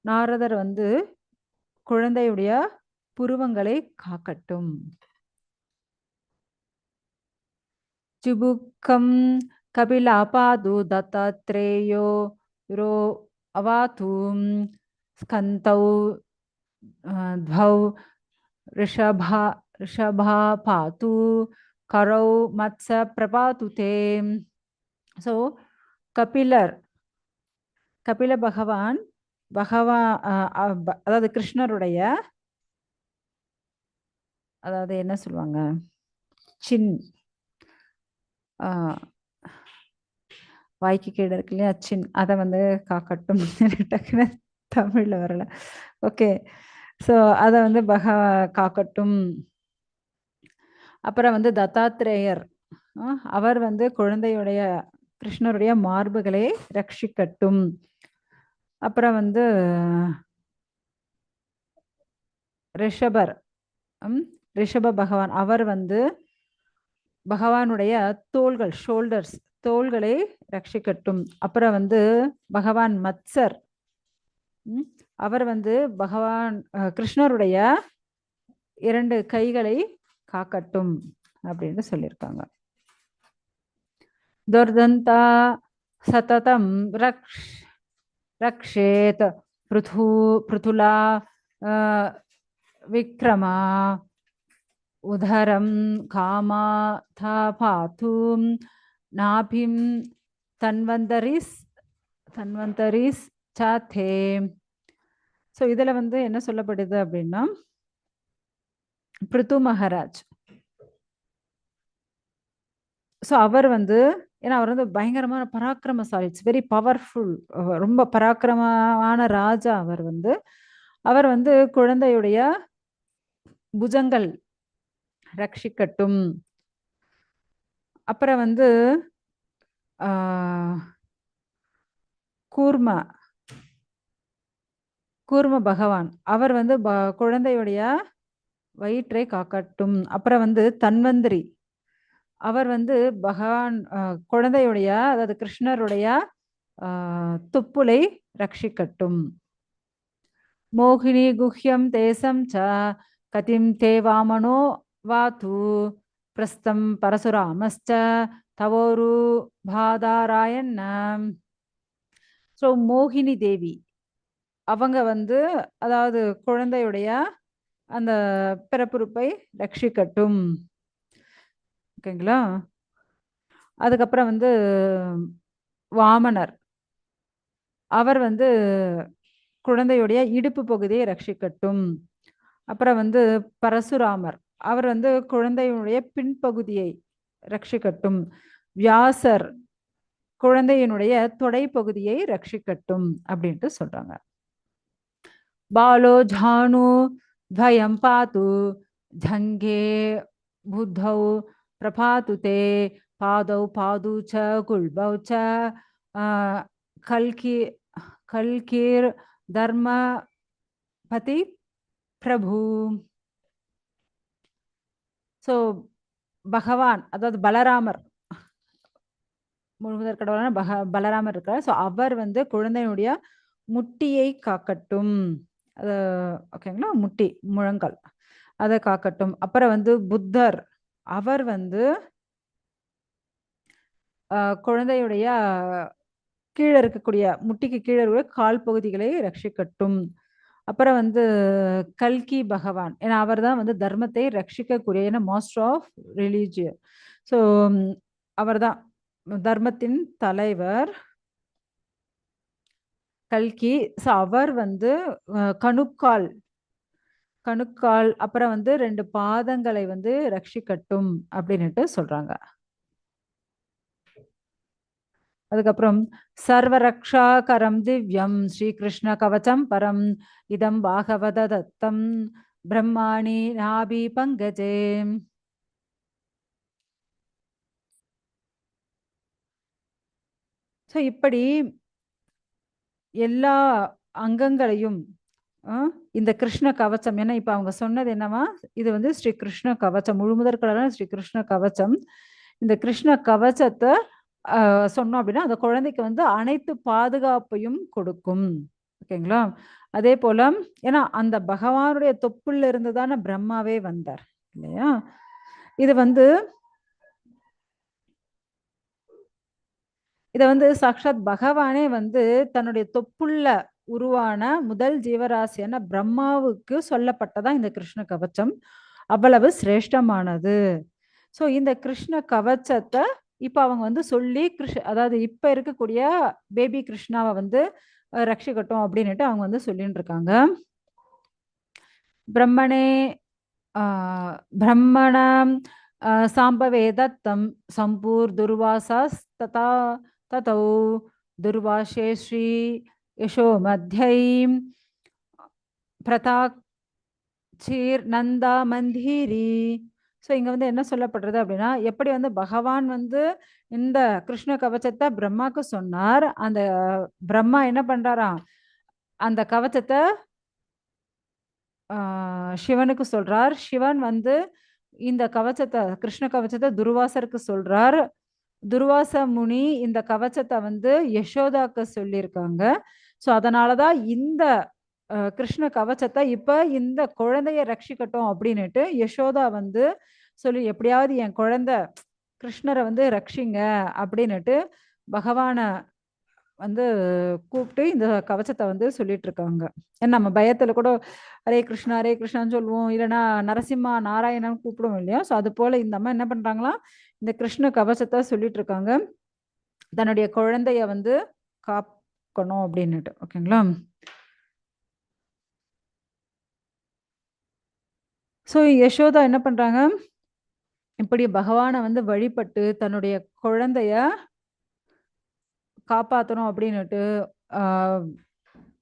நாரதர் வந்து குழந்தையுடைய புருவங்களை காக்கட்டும். சுபுக்கம் கபிலாபாது தத்தாத்ரேயோ ரோ அவாத்தும் ஸ்கந்தௌ द्वौ ऋषभा पातु करौ मत्स प्रपातु ते. ஸோ கபில பகவான் அதாவது கிருஷ்ணருடைய, அதாவது என்ன சொல்லுவாங்க, சின் வாய்க்கு கீழே இருக்கு இல்லையா, சின், அதை வந்து காக்கட்டும். டக்குன்னு தமிழ்ல வரல. ஓகே, ஸோ அதை வந்து காக்கட்டும். அப்புறம் வந்து தத்தாத்ரேயர், அவர் வந்து குழந்தையுடைய கிருஷ்ணருடைய மார்புகளை ரட்சிக்கட்டும். அப்புறம் வந்து ரிஷப பகவான், அவர் வந்து பகவானுடைய தோள்கள், தோள்களை ரட்சிக்கட்டும். அப்புறம் வந்து பகவான் மத்சர், அவர் வந்து பகவான் கிருஷ்ணருடைய 2 கைகளை காக்கட்டும் அப்படின்னு சொல்லியிருக்காங்க. துர்தந்தா சததம் ரக்ஷேத் பிருதுலா விக்ரமா உதரம் காமா பாத்து நாபிம் தன்வந்தரிஸ் சாத்தே. ஸோ இதுல வந்து என்ன சொல்லப்படுது அப்படின்னா, பிருத்து மகாராஜ், ஸோ அவர் வந்து, ஏன்னா அவர் வந்து பயங்கரமான பராக்கிரமசாலி, இட்ஸ் வெரி பவர்ஃபுல், ரொம்ப பராக்கிரமமான ராஜா. அவர் வந்து குழந்தையுடைய புஜங்கள் ரட்சிக்கட்டும். அப்புறம் வந்து ஆஹ், கூர்ம கூர்ம பகவான் அவர் வந்து குழந்தையுடைய வயிற்றை காக்கட்டும். அப்புறம் வந்து தன்வந்திரி அவர் வந்து பகவான் குழந்தையுடைய அதாவது கிருஷ்ணருடைய துப்புலை ரட்சிக்கட்டும். மோகினி குஹ்யம் தேசம் ச கதிம் தேவாமனோ வாது பிரஸ்தம் பரசுராமஸ்ச தவோரு பாதாராயன். ஸோ மோகினி தேவி அவங்க வந்து அதாவது குழந்தையுடைய அந்த பிறப்புறுப்பை ரட்சிக்கட்டும். ஓகேங்களா? அதுக்கப்புறம் வந்து வாமனர் அவர் வந்து குழந்தையுடைய இடுப்பு பகுதியை ரட்சிக்கட்டும். அப்புறம் வந்து பரசுராமர் அவர் வந்து குழந்தையுடைய பின்பகுதியை ரட்சிக்கட்டும். வியாசர் குழந்தையினுடைய தொடை பகுதியை ரட்சிக்கட்டும் அப்படின்ட்டு சொல்றாங்க. பாலோ ஜானு துவயம் பாத்து ஜங்கே புத்தௌ பிரபாது தே பாதௌ பாது ச குல்பௌ ச கல்கி கல்கீர் தர்ம பதி பிரபு. ஸோ பகவான் அதாவது பலராமர் முழுமுதற் கடவுளான பலராமர் இருக்கார். ஸோ அவர் வந்து குழந்தையினுடைய முட்டியை காக்கட்டும். அது ஓகேங்களா? முட்டி முழங்கால் அதை காக்கட்டும். அப்புறம் வந்து புத்தர் அவர் வந்து குழந்தையுடைய கீழே இருக்கக்கூடிய முட்டிக்கு கீழே இருக்கக்கூடிய கால் பகுதிகளை ரட்சிக்கட்டும். அப்புறம் வந்து கல்கி பகவான் ஏன்னா அவர் தான் வந்து தர்மத்தை ரட்சிக்கக்கூடிய ஏன்னா மாஸ்டர் ஆஃப் ரிலீஜியன். ஸோ அவர் தான் தர்மத்தின் தலைவர் கல்கி. ஸோ அவர் வந்து கணுக்கால் கணுக்கால் அப்புறம் வந்து 2 பாதங்களை வந்து ரட்சிக்கட்டும் அப்படின்னுட்டு சொல்றாங்க. அதுக்கப்புறம் சர்வரக்ஷாகரம் திவ்யம் ஸ்ரீகிருஷ்ண கவச்சம் பரம் இதம் பாகவத தத்தம் பிரம்மாணி நாபி பங்கஜே. ஸோ இப்படி எல்லா அங்கங்களையும் இந்த கிருஷ்ண கவச்சம் ஏன்னா இப்ப அவங்க சொன்னது என்னவா இது வந்து ஸ்ரீ கிருஷ்ண கவச்சம் முழுமுதற்கடலான ஸ்ரீ கிருஷ்ண கவச்சம். இந்த கிருஷ்ண கவச்சத்தை சொன்னோம் அப்படின்னா அந்த குழந்தைக்கு வந்து அனைத்து பாதுகாப்பையும் கொடுக்கும். ஓகேங்களா? அதே போல ஏன்னா அந்த பகவானுடைய தொப்புள்ள இருந்துதானே பிரம்மாவே வந்தார் இல்லையா? இது வந்து இத வந்து சாக்ஷாத் பகவானே வந்து தன்னுடைய தொப்புள்ள உருவான முதல் ஜீவராசியான பிரம்மாவுக்கு சொல்லப்பட்டதா இந்த கிருஷ்ண கவச்சம் அவ்வளவு சிரேஷ்டமானது. ஸோ இந்த கிருஷ்ண கவச்சத்தை இப்ப அவங்க வந்து சொல்லி அதாவது இப்ப இருக்கக்கூடிய பேபி கிருஷ்ணாவை வந்து ரட்சிக்கட்டும் அப்படின்னுட்டு அவங்க வந்து சொல்லிட்டு இருக்காங்க. பிரம்மணே பிரம்மணம் சாம்பவே தத்தம் சம்பூர் துர்வாசாஸ் ததா ததௌ துர்வாசே ஸ்ரீ யசோ மத்தியை பிரதாக்சீர் நந்தா மந்திரி. ஸோ இங்க வந்து என்ன சொல்லப்படுறது அப்படின்னா எப்படி வந்து பகவான் வந்து இந்த கிருஷ்ண கவச்சத்தை பிரம்மாக்கு சொன்னார் அந்த பிரம்மா என்ன பண்றாராம் அந்த கவச்சத்தை சிவனுக்கு சொல்றார். சிவன் வந்து இந்த கவச்சத்தை கிருஷ்ண கவச்சத்தை துர்வாசருக்கு சொல்றார். துர்வாச முனி இந்த கவச்சத்தை வந்து யசோதாக்கு சொல்லியிருக்காங்க. ஸோ அதனாலதான் இந்த கிருஷ்ண கவச்சத்தை இப்ப இந்த குழந்தைய ரட்சிக்கட்டும் அப்படின்னுட்டு யசோதா வந்து சொல்லி எப்படியாவது என் குழந்தை கிருஷ்ணரை வந்து ரட்சிங்க அப்படின்னுட்டு பகவான வந்து கூப்பிட்டு இந்த கவச்சத்தை வந்து சொல்லிட்டு இருக்காங்க. ஏன்னா நம்ம பயத்துல கூட ஹரே கிருஷ்ணான்னு சொல்லுவோம் இல்லைன்னா நரசிம்மா நாராயணன் கூப்பிடுவோம் இல்லையா? ஸோ அது போல இந்த அம்மா என்ன பண்றாங்களா இந்த கிருஷ்ண கவச்சத்தை சொல்லிட்டு இருக்காங்க தன்னுடைய குழந்தைய வந்து காக்கணும் அப்படின்னுட்டு. ஓகேங்களா? ஸோ யசோதா என்ன பண்றாங்க இப்படி பகவானை வந்து வழிபட்டு தன்னுடைய குழந்தைய காப்பாற்றணும் அப்படின்னுட்டு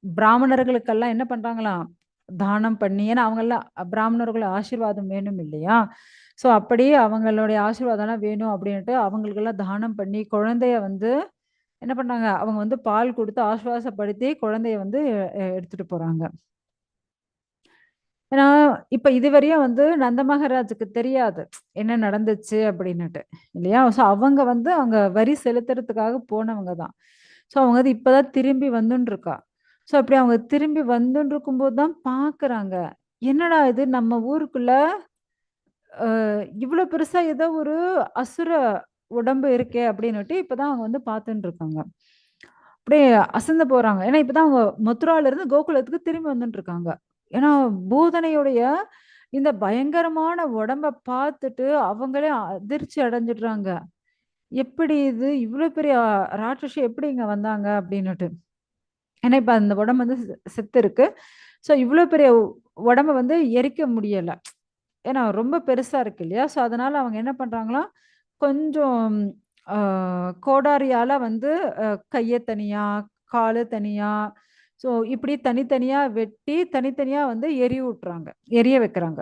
பிராமணர்களுக்கெல்லாம் என்ன பண்றாங்களாம் தானம் பண்ணி ஏன்னா அவங்கெல்லாம் பிராமணர்கள் ஆசீர்வாதம் வேணும் இல்லையா? ஸோ அப்படியே அவங்களுடைய ஆசீர்வாதம்லாம் வேணும் அப்படின்ட்டு அவங்களுக்கெல்லாம் தானம் பண்ணி குழந்தைய வந்து என்ன பண்ணாங்க, அவங்க வந்து பால் குடுத்து ஆசுவாசப்படுத்தி குழந்தைய வந்து எடுத்துட்டு போறாங்க. ஏன்னா, இப்ப இதுவரையும் வந்து நந்த மகாராஜுக்கு தெரியாது. என்ன நடந்துச்சு அப்படின்னுட்டு. இல்லையா? ஸோ அவங்க வந்து அங்க வரி செலுத்துறதுக்காக போனவங்க தான். ஸோ அவங்க வந்து இப்ப தான் திரும்பி வந்துன்ருக்கா. ஸோ அப்படி அவங்க திரும்பி வந்துன்ருக்கும்போது தான் பார்க்குறாங்க. என்னடா இது நம்ம ஊருக்குள்ள இவ்ளோ பெருசா ஏதோ ஒரு அசுர உடம்பு இருக்கே அப்படின்னுட்டு இப்ப தான் அவங்க வந்து பார்த்துன்ருக்காங்க. அப்படியே அசந்து போறாங்க. ஏன்னா இப்ப தான் அவங்க மதுரால இருந்து கோகுலத்துக்கு திரும்பி வந்துட்டுருக்காங்க. ஏன்னா பூதனையுடைய இந்த பயங்கரமான உடம்ப பார்த்துட்டு அவங்களே அதிர்ச்சி அடைஞ்சுடுறாங்க. எப்படி இது இவ்ளோ பெரிய ராட்சசி எப்படி இங்க வந்தாங்க அப்படின்னுட்டு. ஏன்னா இப்ப அந்த உடம்பு வந்து செத்து இருக்கு. ஸோ இவ்ளோ பெரிய உடம்ப வந்து எரிக்க முடியல. ஏன்னா ரொம்ப பெருசா இருக்கு இல்லையா? ஸோ அதனால அவங்க என்ன பண்றாங்களாம், கொஞ்சம் அ கோடாரியால வந்து கைய தனியா, காலு தனியா, ஸோ இப்படி தனித்தனியா வெட்டி, தனித்தனியா வந்து எரிய எரிய வைக்கிறாங்க.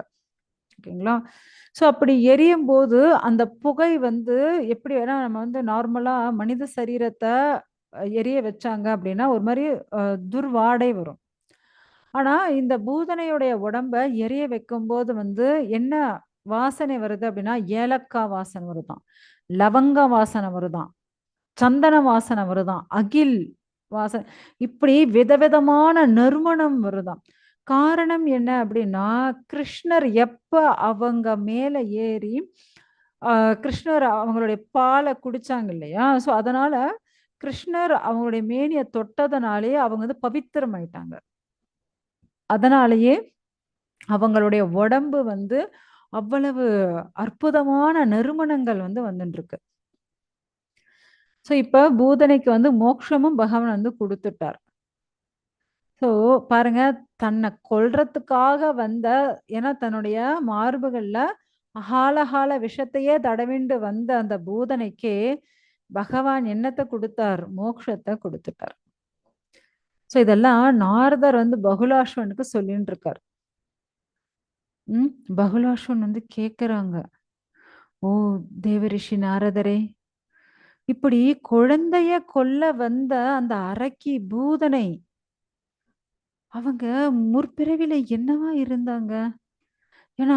ஓகேங்களா? ஸோ அப்படி எரியும்போது, அந்த புகை வந்து எப்படி ஏன்னா நம்ம வந்து நார்மலா மனித சரீரத்த எரிய வச்சாங்க அப்படின்னா, ஒரு மாரி அ துர்வாடை வரும். ஆனா, இந்த பூதனையுடைய உடம்ப எரிய வைக்கும்போது வந்து என்ன வாசனை வருது அப்படின்னா, ஏலக்காய் வாசனை வருதாம். லவங்க வாசனை வருதாம். சந்தன வாசனை வருதாம். அகில் வாசனை இப்படி விதவிதமான நறுமணம் வருதாம். காரணம் என்ன அப்படின்னா, கிருஷ்ணர் எப்ப அவங்க மேல ஏறி, அ கிருஷ்ணர் அவங்களுடைய பால குடிச்சாங்க இல்லையா? ஸோ அதனால கிருஷ்ணர் அவங்களுடைய மேனிய தொட்டதனாலேயே அவங்க வந்து பவித்திரமாயிட்டாங்க. அதனாலேயே அவங்களுடைய உடம்பு வந்து அவ்வளவு அற்புதமான நறுமணங்கள் வந்து வந்துட்டுருக்கு. ஸோ இப்ப பூதனைக்கு வந்து மோட்சமும் பகவான் வந்து குடுத்துட்டார். ஸோ பாருங்க, தன்னை கொல்றதுக்காக வந்த ஏன்னா தன்னுடைய மார்புகள்ல ஹாலஹால விஷத்தையே தடவிண்டு வந்த அந்த பூதனைக்கே பகவான் என்னத்த குடுத்தார்? மோட்சத்த குடுத்துட்டார். ஸோ இதெல்லாம் நாரதர் வந்து பகுலாஸ்வனுக்கு சொல்லின்னு இருக்கார். பகுலாஸ்வன் வந்து கேட்கறாங்க. ஓ! தேவரிஷி நாரதரே! இப்படி குழந்தைய கொல்ல வந்த அந்த அரக்கி பூதனை, அவங்க முற்பிறவில என்னவா இருந்தாங்க? ஏன்னா,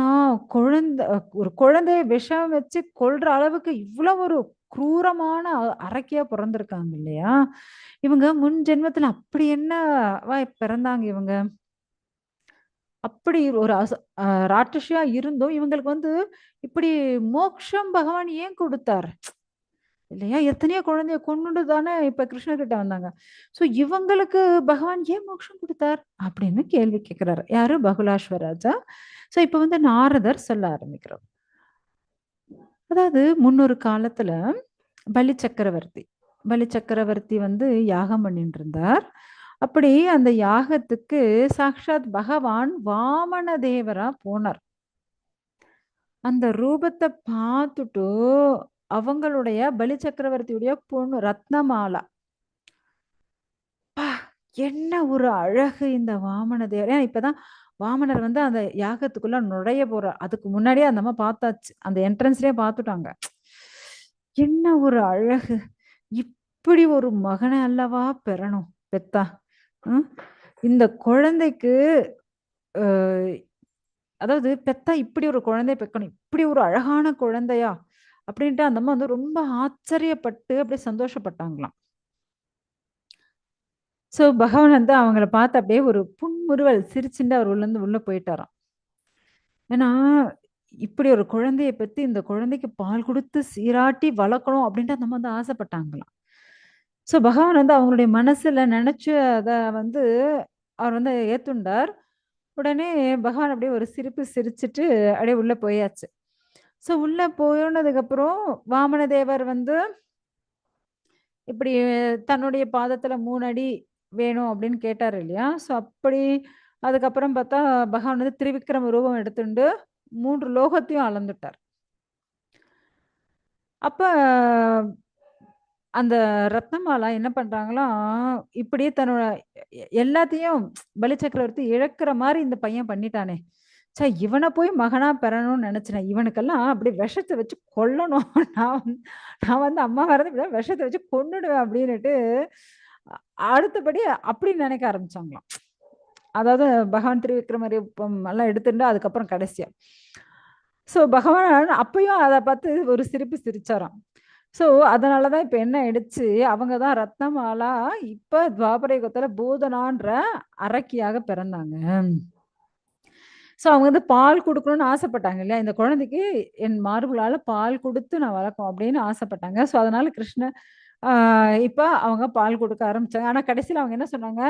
ஒரு குழந்தைய விஷம் வச்சு கொல்ற அளவுக்கு இவ்ளோ ஒரு குரூரமான அரக்கியா பொறந்திருக்காங்க இல்லையா? இவங்க முன் ஜென்மத்துல அப்படி என்னவா பிறந்தாங்க இவங்க? அப்படி ஒரு ராட்சசியா இருந்தும் இவங்களுக்கு வந்து இப்படி மோக்ஷம் பகவான் ஏன் குடுத்தார்? இல்லையா? எத்தனையோ குழந்தைய கொன்னுட்டு தானே இப்ப கிருஷ்ணர்கிட்ட வந்தாங்க. ஸோ இவங்களுக்கு பகவான் ஏன் மோட்சம் குடுத்தார்? அப்படின்னு கேள்வி கேட்கிறாரு. யாரு? பகுலாஸ்வ ராஜா. ஸோ இப்ப வந்து நாரதர் சொல்ல ஆரம்பிக்கிறார். அதாவது முன்னொரு காலத்துல பலி சக்கரவர்த்தி பலி சக்கரவர்த்தி வந்து யாகம் பண்ணிட்டு இருந்தார். அப்படி அந்த யாகத்துக்கு சாக்ஷாத் பகவான் வாமன தேவரா போனார். அந்த ரூபத்த பார்த்துட்டு அவங்களுடைய பலி சக்கரவர்த்தியுடைய பொண்ணு ரத்னமாலா, "அப்பா! என்ன ஒரு அழகு இந்த வாமன தேவர்." ஏன்னா இப்பதான் வாமனர் வந்து அந்த யாகத்துக்குள்ள நுழைய போறார். அதுக்கு முன்னாடியே அந்த அம்மா பார்த்தாச்சு. அந்த என்ட்ரன்ஸ்லயே பார்த்துட்டாங்க. என்ன ஒரு அழகு! இப்படி ஒரு மகன அல்லவா பெறணும் பெத்தா. ம். இந்த குழந்தைக்கு அ அதாவது பெத்தா இப்படி ஒரு குழந்தைய பெக்கணும். இப்படி ஒரு அழகான குழந்தையா? அப்படின்ட்டு அந்த அம்மா வந்து ரொம்ப ஆச்சரியப்பட்டு அப்படியே சந்தோஷப்பட்டாங்களாம். ஸோ பகவான் வந்து அவங்கள பார்த்து அப்படியே ஒரு புன்முறுவல் சிரிச்சுண்டு அவர் உள்ளருந்து உள்ள போயிட்டாராம். ஏன்னா, இப்படி ஒரு குழந்தைய பெத்து இந்த குழந்தைக்கு பால் குடுத்து சீராட்டி வளர்க்கணும் அப்படின்ட்டு அந்த அம்மா வந்து ஆசைப்பட்டாங்களாம். ஸோ பகவான் வந்து அவங்களுடைய மனசுல நெனச்சு அத வந்து அவர் வந்து ஏத்துண்டார். உடனே பகவான் அப்படியே ஒரு சிரிப்பு சிரிச்சுட்டு அப்படியே உள்ள போயாச்சு. ஸோ உள்ள போனதுக்கப்புறம் வாமன தேவர் வந்து இப்படி தன்னுடைய பாதத்துல 3 அடி வேணும் அப்படின்னு கேட்டாரு இல்லையா? ஸோ அப்படி அதுக்கப்புறம் பார்த்தா பகவான் வந்து திரிவிக்ரம ரூபம் எடுத்துண்டு 3 லோகத்தையும் அளந்துட்டார். அப்ப அந்த ரத்னமாலா என்ன பண்றாங்களாம், இப்படியே தன்னோட எல்லாத்தையும் பலி சக்கரவர்த்தி இழக்கிற மாரி இந்த பையன் பண்ணிட்டானே! இவனை போய் மகனா பெறணும்னு நினைச்சேன். இவனுக்கெல்லாம் அப்படி விஷத்தை வச்சு கொல்லணும். நான் வந்து நான் வந்து அம்மாவா இருந்தா இப்படிதான் விஷத்தை வச்சு கொன்னுடுவேன் அப்படின்னுட்டு அடுத்தபடி அப்படி நினைக்க ஆரம்பிச்சாங்களாம். அதாவது பகவான் திருவிக்ரமரூபம் எல்லாம் எடுத்துட்டு அதுக்கப்புறம் கடைசியா. பகவான் அப்பயும் அத பார்த்து ஒரு சிரிப்பு சிரிச்சாராம். அதனால தான் இப்ப என்ன ஆயிடுச்சு, அவங்க தான் ரத்னமாலா இப்ப துவாபர யுகத்துல பூதனான்ற அரக்கியாக பிறந்தாங்க. அவங்க வந்து பால் குடுக்கணும்னு ஆசைப்பட்டாங்க இல்லையா? இந்த குழந்தைக்கு என் மார்புகளால பால் குடுத்து நான் வளர்க்கணும் அப்படின்னு ஆசைப்பட்டாங்க. அதனால கிருஷ்ணர் ஆ இப்ப அவங்க பால் குடுக்க ஆரம்பிச்சாங்க. ஆனா கடைசியில அவங்க என்ன சொன்னாங்க,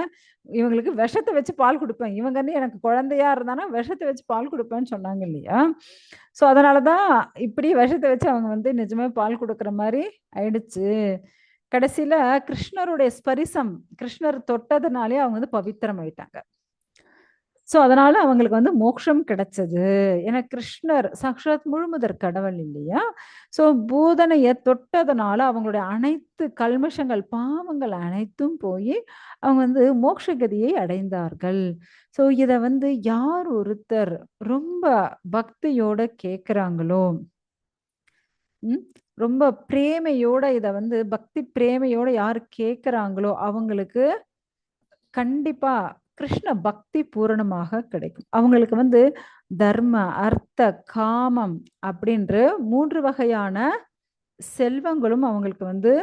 இவங்களுக்கு விஷத்த வச்சு பால் குடுப்பேன். இவங்க வந்து எனக்கு குழந்தையா இருந்தானா விஷத்த வச்சு பால் குடுப்பேன்னு சொன்னாங்க இல்லையா? அதனால தான் இப்படி விஷத்த வச்சு அவங்க வந்து நிஜமே பால் குடுக்குற மாரி ஆயிடுச்சு. கடைசியில கிருஷ்ணருடைய ஸ்பரிசம், கிருஷ்ணர் தொட்டதுனாலயே அவங்க வந்து பவித்திரம் ஆயிட்டாங்க. அதனால அவங்களுக்கு வந்து மோட்சம் கிடைச்சது. ஏன்னா கிருஷ்ணர் சாக்ஷாத் முழுமுதற் கடவுள் இல்லையா? பூதனைய தொட்டதுனால அவங்களுடைய அனைத்து கல்மஷங்கள், பாவங்கள் அனைத்தும் போயி, அவங்க வந்து மோட்ச கதியை அடைந்தார்கள். இத வந்து யார் ஒருத்தர் ரொம்ப பக்தியோட கேட்குறாங்களோ, ம். ரொம்ப பிரேமையோட இத வந்து பக்தி பிரேமையோட யாரு கேட்குறாங்களோ, அவங்களுக்கு கண்டிப்பா கிருஷ்ண பக்தி பூரணமாக கிடைக்கும். அவங்களுக்கு வந்து தர்ம, அர்த்த, காமம் அப்படின்ற 3 வகையான செல்வங்களும் அவங்களுக்கு வந்து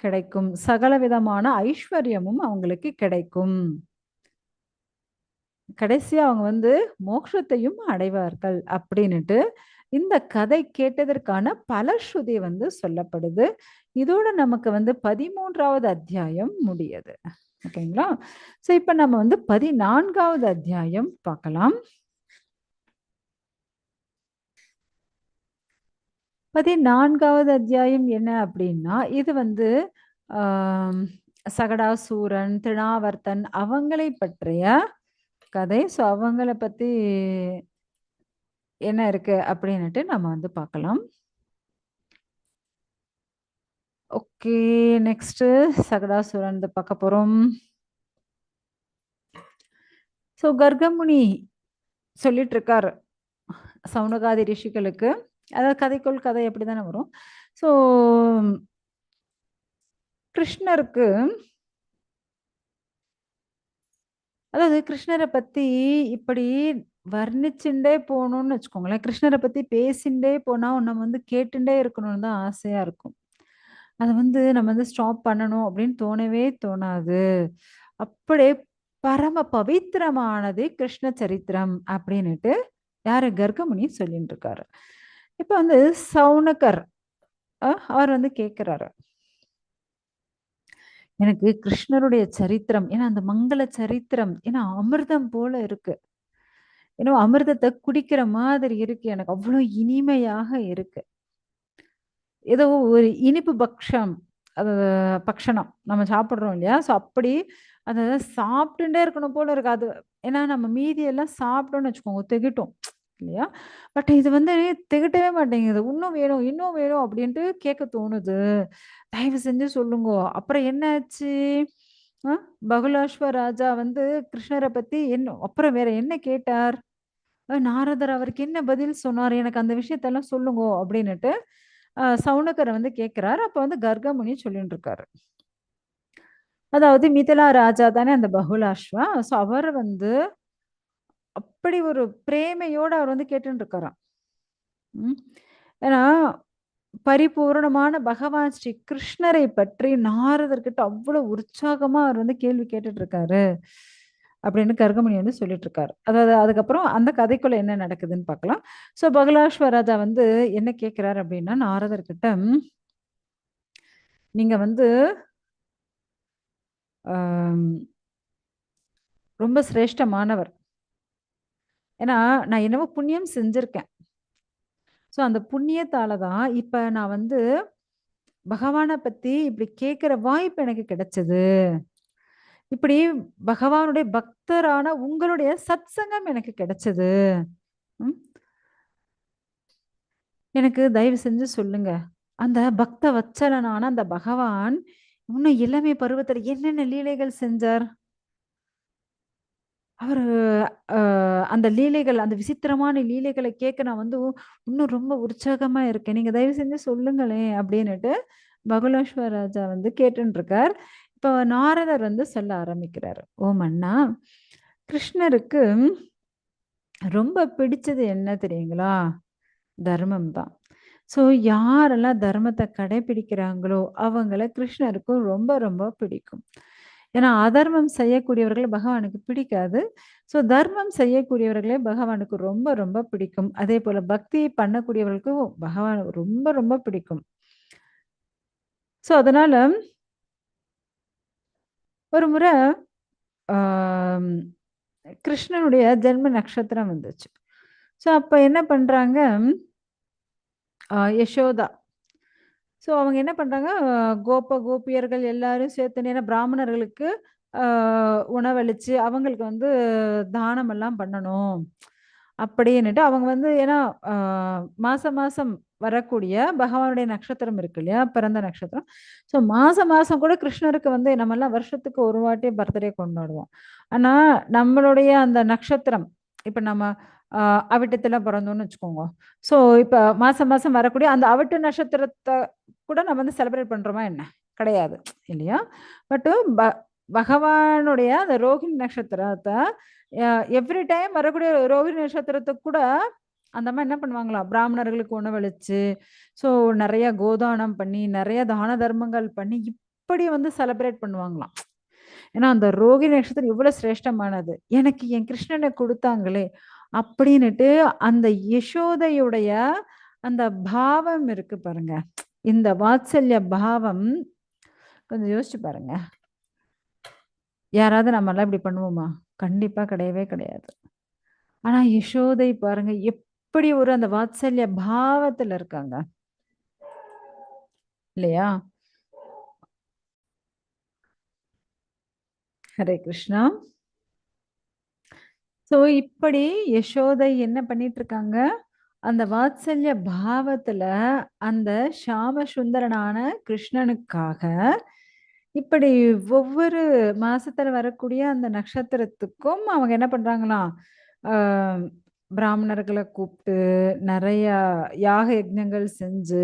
கிடைக்கும். சகல விதமான ஐஸ்வர்யமும் அவங்களுக்கு கிடைக்கும். கடைசியா அவங்க வந்து மோட்சத்தையும் அடைவார்கள் அப்படின்னுட்டு இந்த கதை கேட்டதற்கான பலஸ்ருதி வந்து சொல்லப்படுது. இதோட நமக்கு வந்து 13வது அத்தியாயம் முடியுது. ஓகேங்களா? இப்ப நம்ம வந்து 14வது அத்தியாயம் பார்க்கலாம். 14வது அத்தியாயம் என்ன அப்படின்னா, இது வந்து ஆம் சகடாசூரன், திருணாவர்த்தன் அவங்களை பற்றிய கதை. அவங்கள பத்தி என்ன இருக்கு அப்படின்னுட்டு நம்ம வந்து பார்க்கலாம். ஓகே. நெக்ஸ்ட்டு சகடாசுரன் பார்க்க போறோம். கர்கமுனி சொல்லிட்டு இருக்காரு. சவுனகாதி ரிஷிகளுக்கு. அதாவது கதைக்குள் கதை அப்படிதானே வரும். ஸோ கிருஷ்ணருக்கு அதாவது கிருஷ்ணர பத்தி இப்படி வர்ணிச்சுண்டே போணும்னு வச்சுக்கோங்களேன். கிருஷ்ணர பத்தி பேசிண்டே போனா நம்ம வந்து கேட்டுண்டே இருக்கணும்னு தான் ஆசையா இருக்கும். அத வந்து நம்ம வந்து ஸ்டாப் பண்ணணும் அப்படின்னு தோணவே தோணாது. அப்படியே பரம பவித்திரமானது கிருஷ்ண சரித்திரம் அப்படின்னுட்டு யாரு கர்கமுனி சொல்லிட்டு இருக்காரு. இப்ப வந்து சவுனகர் அவர் வந்து கேட்கிறாரு. எனக்கு கிருஷ்ணருடைய சரித்திரம், ஏன்னா அந்த மங்கள சரித்திரம், ஏன்னா அமிர்தம் போல இருக்கு. ஏன்னா அமிர்தத்தை குடிக்கிற மாதிரி இருக்கு. எனக்கு அவ்வளோ இனிமையாக இருக்கு. ஏதோ ஒரு இனிப்பு பக்ஷம், அது பக்ஷணம் நம்ம சாப்பிடுறோம் இல்லையா? அப்படி அத சாப்பிட்டுட்டே இருக்கணும் போல இருக்கு. அது ஏன்னா நம்ம மீதி எல்லாம் சாப்பிட்டோம்னு வச்சுக்கோங்க, திகட்டும் இல்லையா? பட் இது வந்து திகட்டவே மாட்டேங்குது. இன்னும் வேணும், இன்னும் வேணும் அப்படின்ட்டு கேட்க தோணுது. தயவு செஞ்சு சொல்லுங்கோ. அப்புறம் என்னாச்சு? அ பகுலாஷ்வ ராஜா வந்து கிருஷ்ணர பத்தி அப்புறம் வேற என்ன கேட்டார்? நாரதர் அவருக்கு என்ன பதில் சொன்னார்? எனக்கு அந்த விஷயத்தெல்லாம் சொல்லுங்கோ அப்படின்னுட்டு சவுனகர வந்து கேட்கிறாரு. அப்ப வந்து கர்கமுனி சொல்லிட்டு இருக்காரு. அதாவது மிதிலா ராஜா தானே அந்த பகுலாஷ்வா. அவர் வந்து அப்படி ஒரு பிரேமையோட அவர் வந்து கேட்டுட்டு இருக்காராம். ம். ஏன்னா, பரிபூரணமான பகவான் ஸ்ரீ கிருஷ்ணரை பற்றி நாரதர்கிட்ட அவ்வளவு உற்சாகமா அவர் வந்து கேள்வி கேட்டுட்டு இருக்காரு. அப்படின்னு கர்கமுனி வந்து சொல்லிட்டு இருக்காரு. அதாவது அதுக்கப்புறம் அந்த கதைக்குள்ள என்ன நடக்குதுன்னு பார்க்கலாம். பகலாஷ்வ ராஜா வந்து என்ன கேட்கிறாரு அப்படின்னா, நாரதர்கிட்ட நீங்க வந்து ஆம், ரொம்ப சிரேஷ்டமானவர். ஏன்னா, நான் என்னவோ புண்ணியம் செஞ்சிருக்கேன். அந்த புண்ணியத்தால தான் இப்ப நான் வந்து பகவான பத்தி இப்படி கேட்கிற வாய்ப்பு எனக்கு கிடைச்சது. இப்படி பகவானுடைய பக்தரான உங்களுடைய சத்சங்கம் எனக்கு கிடைச்சது. ம். எனக்கு தயவு செஞ்சு சொல்லுங்க. அந்த பக்த வத்சலனான அந்த பகவான் இன்னும் இளமை பருவத்துல என்னென்ன லீலைகள் செஞ்சார்? அவரு அந்த லீலைகள், அந்த விசித்திரமான லீலைகள கேட்க நான் வந்து இன்னும் ரொம்ப உற்சாகமா இருக்கேன். நீங்க தயவு செஞ்சு சொல்லுங்களேன் அப்டின்னுட்டு பகுலேஷ்வர் ராஜா வந்து கேட்டுன்னு இருக்கார். இப்ப நாரதர் வந்து சொல்ல ஆரம்பிக்கிறாரு. "ஓ மன்னா, கிருஷ்ணருக்கு ரொம்ப பிடிச்சது என்ன தெரியுங்களா? தர்மம் தான். ஸோ யாரெல்லாம் தர்மத்த கடைபிடிக்கிறாங்களோ, அவங்கள கிருஷ்ணருக்கு ரொம்ப ரொம்ப பிடிக்கும். ஏன்னா அதர்மம் செய்யக்கூடியவர்கள பகவானுக்கு பிடிக்காது. ஸோ தர்மம் செய்யக்கூடியவர்களே பகவானுக்கு ரொம்ப ரொம்ப பிடிக்கும். அதேபோல பக்தி பண்ணக்கூடியவர்களுக்கும் பகவான் ரொம்ப ரொம்ப பிடிக்கும். ஸோ அதனால ஒரு முறை ஆம், கிருஷ்ணனுடைய ஜென்ம நட்சத்திரம் வந்துச்சு. ஸோ அப்ப என்ன பண்றாங்க, யசோதா. ஸோ அவங்க என்ன பண்றாங்க, கோபியர்கள் எல்லாரும் சேர்த்து ஏன்னா பிராமணர்களுக்கு அ உணவளிச்சு, அவங்களுக்கு வந்து தானமெல்லாம் பண்ணணும். அப்படின்னுட்டு அவங்க வந்து ஏன்னா அ மாசம் மாசம் வரக்கூடிய பகவானுடைய நட்சத்திரம் இருக்கு இல்லையா? பிறந்த நட்சத்திரம். ஸோ மாசம் மாசம் கூட கிருஷ்ணருக்கு வந்து நம்மலாம் வருஷத்துக்கு ஒரு வாட்டி பர்த்டே கொண்டாடுவோம். ஆனா நம்மளுடைய அந்த நட்சத்திரம், இப்ப நம்ம அவிட்டத்துல பிறந்தோம்னு வச்சுக்கோங்க. ஸோ இப்ப மாசம் மாசம் வரக்கூடிய அந்த அவிட்ட நட்சத்திரத்த கூட நம்ம வந்து செலிப்ரேட் பண்றோமா என்ன? கிடையாது. இல்லையா? பட்டு ப பகவானுடைய அந்த ரோஹிணி நட்சத்திரத்த அ எவ்ரி டைம் வரக்கூடிய ரோஹிணி நட்சத்திரத்துக்கு கூட அந்த அம்மா என்ன பண்ணுவாங்களாம், பிராமணர்களுக்கு உணவளிச்சு, ஸோ நெறைய கோதானம் பண்ணி, நெறைய தான தர்மங்கள் பண்ணி, இப்படி வந்து செலிப்ரேட் பண்ணுவாங்களாம். ஏன்னா, அந்த ரோகிணி நட்சத்திரம் இவ்வளோ சிரேஷ்டமானது. எனக்கு என் கிருஷ்ணன குடுத்தாங்களே! அப்படின்னுட்டு அந்த யசோதையுடைய அந்த பாவம் இருக்கு பாருங்க. இந்த வாத்சல்ய பாவம் கொஞ்சம் யோசிச்சு பாருங்க. யாராவது நம்மலாம் இப்படி பண்ணுவோமா? கண்டிப்பா கிடையவே கிடையாது. ஆனா யசோதை பாருங்க, எப்படி ஒரு அந்த வாத்சல்ய பாவத்துல இருக்காங்க. இல்லையா? ஹரே கிருஷ்ணா. ஸோ இப்படி யசோதை என்ன பண்ணிட்டு இருக்காங்க? அந்த வாத்சல்ய பாவத்துல அந்த ஷாம சுந்தரனான கிருஷ்ணனுக்காக இப்படி ஒவ்வொரு மாசத்துல வரக்கூடிய அந்த நட்சத்திரத்துக்கும் அவங்க என்ன பண்றாங்களாம், ஆ, பிராமணர்கள கூப்பிட்டு நிறைய யாக யஜ்ஞங்கள் செஞ்சு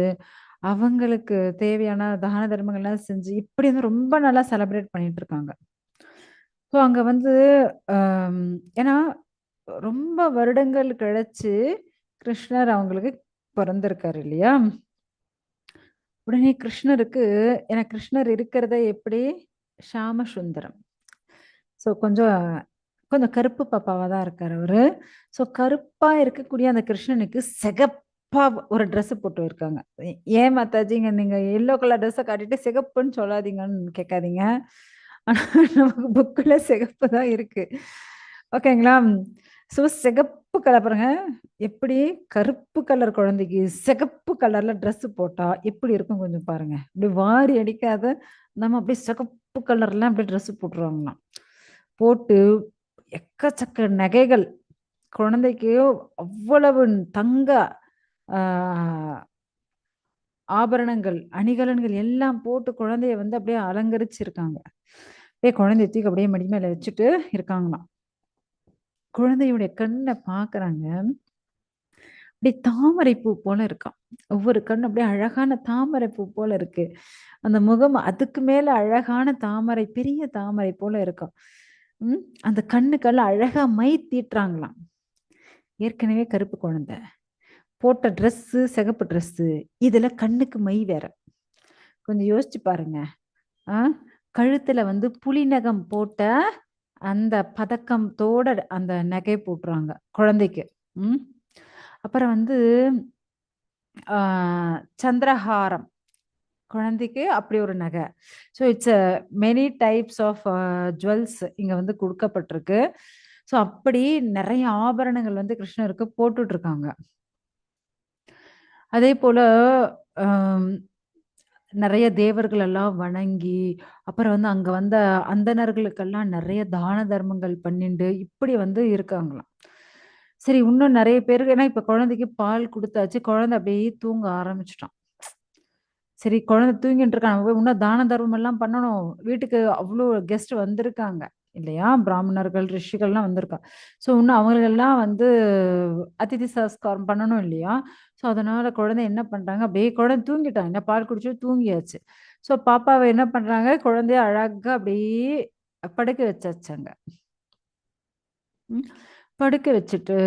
அவங்களுக்கு தேவையான தான தர்மங்கள்லாம் செஞ்சு இப்படி வந்து ரொம்ப நல்லா செலிப்ரேட் பண்ணிட்டு இருக்காங்க. ஸோ அங்க வந்து ஆம், ஏன்னா ரொம்ப வருடங்கள் கழிச்சு கிருஷ்ணர் அவங்களுக்கு பொறந்திருக்காரு இல்லையா? உடனே கிருஷ்ணருக்கு ஏன்னா கிருஷ்ணர் இருக்கிறதே எப்படி? ஷாம சுந்தரம். ஸோ கொஞ்சம் கொஞ்சம் கருப்பு பாப்பாவா தான் இருக்காரு அவரு. ஸோ கருப்பா இருக்கக்கூடிய அந்த கிருஷ்ணனுக்கு சிகப்பா ஒரு ட்ரெஸ் போட்டு இருக்காங்க. ஏன் மாதாஜிங்க நீங்க எல்லோ கலர் ட்ரெஸ்ஸ காட்டிட்டு சிகப்புன்னு சொல்லாதீங்கன்னு கேட்காதீங்க. ஆனா நமக்கு புக்ல சிகப்பு தான் இருக்கு. ஓகேங்களா? ஸோ சிகப்பு கலர் பாருங்க. எப்படி கருப்பு கலர் குழந்தைக்கு சிகப்பு கலர்ல ட்ரெஸ் போட்டா எப்படி இருக்கும் கொஞ்சம் பாருங்க. இப்படி வாரி அடிக்காத நம்ம அப்படியே சிகப்பு கலர்லாம் அப்படியே ட்ரெஸ் போட்டுருவாங்களாம். போட்டு எக்கச்சக்க நகைகள் குழந்தைக்கு அவ்வளவு தங்க ஆ, ஆபரணங்கள், அணிகலன்கள் எல்லாம் போட்டு குழந்தைய வந்து அப்படியே அலங்கரிச்சிருக்காங்க. அப்படியே குழந்தைய தூக்கி அப்படியே மடி மேல வச்சுட்டு இருக்காங்களாம். குழந்தையுடைய கண்ண பார்க்குறாங்க. அப்படியே தாமரை பூ போல இருக்காம். ஒவ்வொரு கண்ணும் அப்படியே அழகான தாமரை பூ போல இருக்கு. அந்த முகம் அதுக்கு மேல அழகான தாமரை, பெரிய தாமரை போல இருக்காம். ம். அந்த கண்ணுக்கெல்லாம் அழகா மை தீட்டுறாங்களாம். ஏற்கனவே கருப்பு குழந்தை. போட்ட ட்ரெஸ்ஸு சிகப்பு ட்ரெஸ்ஸு. இதுல கண்ணுக்கு மை வேற. கொஞ்சம் யோசிச்சு பாருங்க. ஆ கழுத்துல வந்து புலி நகம் போட்ட அந்த பதக்கத்தோட அந்த நகை போட்டுறாங்க குழந்தைக்கு. ம். அப்புறம் வந்து ஆ சந்திரஹாரம். குழந்தைக்கு அப்படி ஒரு நகை. So it's many types of jewels இங்க வந்து குடுக்கப்பட்டிருக்கு. ஸோ அப்படி நெறைய ஆபரணங்கள் வந்து கிருஷ்ணருக்கு போட்டுட்டு இருக்காங்க. அதேபோல அம் நெறைய தேவர்கள் எல்லாம் வணங்கி, அப்புறம் வந்து அங்க வந்த அந்தணர்களுக்கெல்லாம் நெறைய தான தர்மங்கள் பண்ணிண்டு, இப்படி வந்து இருக்காங்களாம். சரி இன்னும் நெறைய பேருக்கு ஏன்னா இப்ப குழந்தைக்கு பால் குடுத்தாச்சு. குழந்தை அப்படியே தூங்க ஆரம்பிச்சுட்டான். சரி குழந்தை தூங்கிட்டு இருக்கான். நம்ம போய் இன்னும் தான தர்மம் எல்லாம் பண்ணணும். வீட்டுக்கு அவ்ளோ கெஸ்ட் வந்திருக்காங்க. இல்லையா? பிராமணர்கள், ரிஷிகள்லாம் வந்திருக்கா. ஸோ இன்னும் அவங்களுக்கெல்லாம் வந்து அதிதி சஸ்காரம் பண்ணணும் இல்லையா? ஸோ அதனால குழந்தை என்ன பண்றாங்க, அப்படியே குழந்தை தூங்கிட்டாங்க. என்ன பால் குடிச்சு தூங்கியாச்சு. ஸோ பாப்பாவை என்ன பண்றாங்க, குழந்தைய அழகா அப்படியே படுக்க வச்சாச்சு அங்க. ம். படுக்க வச்சுட்டு,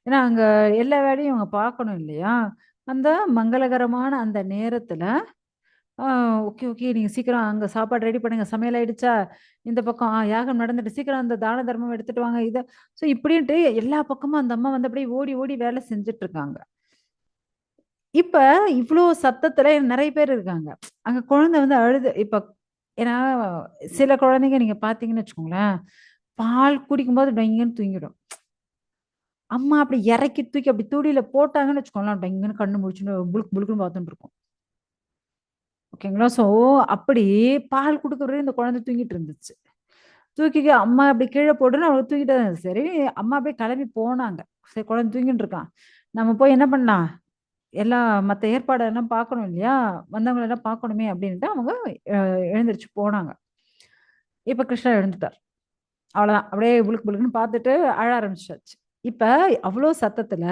ஏன்னா அங்க எல்லா வேலையும் இவங்க பார்க்கணும் இல்லையா? அந்த மங்களகரமான அந்த நேரத்துல ஆ ஓகே, ஓகே. நீங்க சீக்கிரம் அங்க சாப்பாடு ரெடி பண்ணுங்க. சமையல் ஆயிடுச்சா? இந்த பக்கம் யாகம் நடந்துட்டு சீக்கிரம் அந்த தான தர்மம் எடுத்துட்டு வாங்க. ஸோ இப்படின்ட்டு எல்லா பக்கமும் அந்த அம்மா வந்து அப்படியே ஓடி, ஓடி வேலை செஞ்சுட்டு இருக்காங்க. இப்ப இவ்ளோ சத்தத்துல நெறைய பேர் இருக்காங்க. அங்க குழந்தை வந்து அழுது இப்ப ஏன்னா சில குழந்தைங்க நீங்க பார்த்தீங்கன்னு வச்சுக்கோங்களேன், பால் குடிக்கும்போது டொய்ங்கன்னு தூங்கிடும். அம்மா அப்படி இறக்கி தூக்கி அப்படி தூளியில போட்டாங்கன்னு வச்சுக்கோங்களேன், டொய்ங்கன்னு கண்ணு முழிச்சுன்னு புளுக்கு புளுக்குன்னு பார்த்துட்டு இருக்கும். ஓகேங்களா? ஸோ, அப்படி பால் குடுக்குற இந்த குழந்தை தூங்கிட்டு இருந்துச்சு. தூக்கி அம்மா அப்படி கீழ போட்டுன்னு அவள தூக்கிட்டு சரி, அம்மா அப்படியே கிளம்பி போனாங்க. சரி குழந்தை தூங்கிட்டு இருக்கான். நம்ம போய் என்ன பண்ணலாம்? எல்லாம் மத்த ஏற்பாடெல்லாம் பார்க்கணும் இல்லையா? வந்தவங்களெல்லாம் பார்க்கணுமே அப்படின்ட்டு அவங்க அ எழுந்திரிச்சு போனாங்க. இப்ப கிருஷ்ணர் எழுந்துட்டார். அவ்வளதான். அப்படியே புளுக்கு புளுக்குன்னு பார்த்துட்டு அழ ஆரம்பிச்சாச்சு. இப்ப அவ்ளோ சத்தத்துல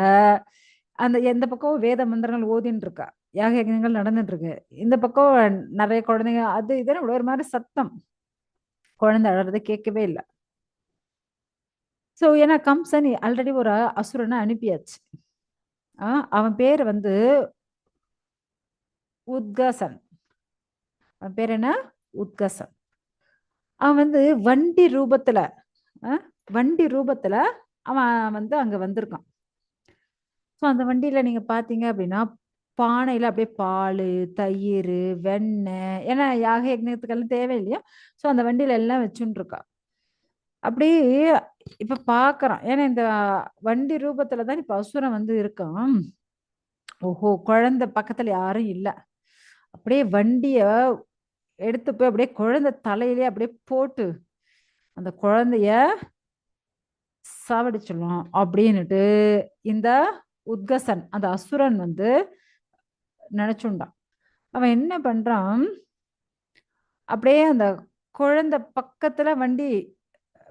அந்த எந்த பக்கம் வேத மந்திரங்கள் ஓதின்னு இருக்கா. யாக யக்ஞங்கள் நடந்துட்டு இருக்கு. இந்த பக்கம் நெறைய குழந்தைங்க அது இதுன்னு ஒரு மாரி சத்தம். குழந்தை அழறத கேட்கவே இல்ல. ஸோ ஏன்னா கம்சன் ஆல்ரெடி ஒரு அசுரன அனுப்பியாச்சு. ஆ அவன் பேரு வந்து உத்கசன். அவன் பேர் என்ன? உத்கசன். அவன் வந்து வண்டி ரூபத்துல அ வண்டி ரூபத்துல அவன் வந்து அங்க வந்திருக்கான். ஸோ அந்த வண்டியில நீங்க பார்த்தீங்க அப்படின்னா, பானையில அப்படியே பாலு, தயிரு, வெண்ணெய் ஏன்னா யாக யக்ஞத்துக்கெல்லாம் தேவை இல்லையா? ஸோ அந்த வண்டியில எல்லாம் வச்சுன்னு இருக்கா. அப்படியே இப்ப பார்க்குறான். ஏன்னா இந்த வண்டி ரூபத்துல தான் இப்ப அசுரன் வந்து இருக்கான். ஓஹோ! குழந்தை பக்கத்துல யாரும் இல்ல. அப்படியே வண்டிய எடுத்து போய் அப்படியே குழந்தை தலையிலேயே அப்படியே போட்டு, அந்த குழந்தைய சாவடிச்சிடலாம் அப்படின்னுட்டு இந்த உத்கசன், அந்த அசுரன் வந்து நினைச்சுண்டான். அவன் என்ன பண்றான், அப்படியே அந்த குழந்தை பக்கத்துல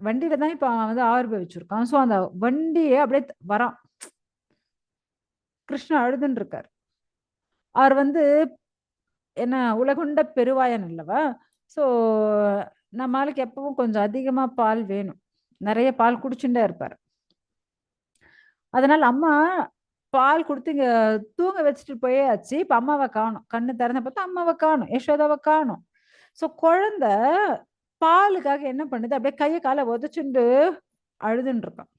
வண்டியில தான் இப்ப அவன் வந்து ஆவிர்வவிச்சிருக்கான். ஸோ அந்த வண்டிய அப்படியே வரான். கிருஷ்ணர் அழுதுன்னு இருக்காரு. அவர் வந்து என்ன உலகுண்ட பெருவாயன் அல்லவா? ஸோ நம்ம ஆளுக்கு எப்பவும் கொஞ்சம் அதிகமா பால் வேணும். நெறைய பால் குடிச்சுண்டே இருப்பாரு. அதனால அம்மா பால் குடுத்து இங்க தூங்க வச்சுட்டு போயாச்சு. இப்ப அம்மாவ காணோம். கண்ணு திறந்து பார்த்தா அம்மாவ காணோம். யசோதாவ காணோம். ஸோ குழந்தை பாலுக்காக என்ன பண்ணுது, அப்படியே கைய கால உதச்சுண்டு அழுதுன்னு இருக்கான்.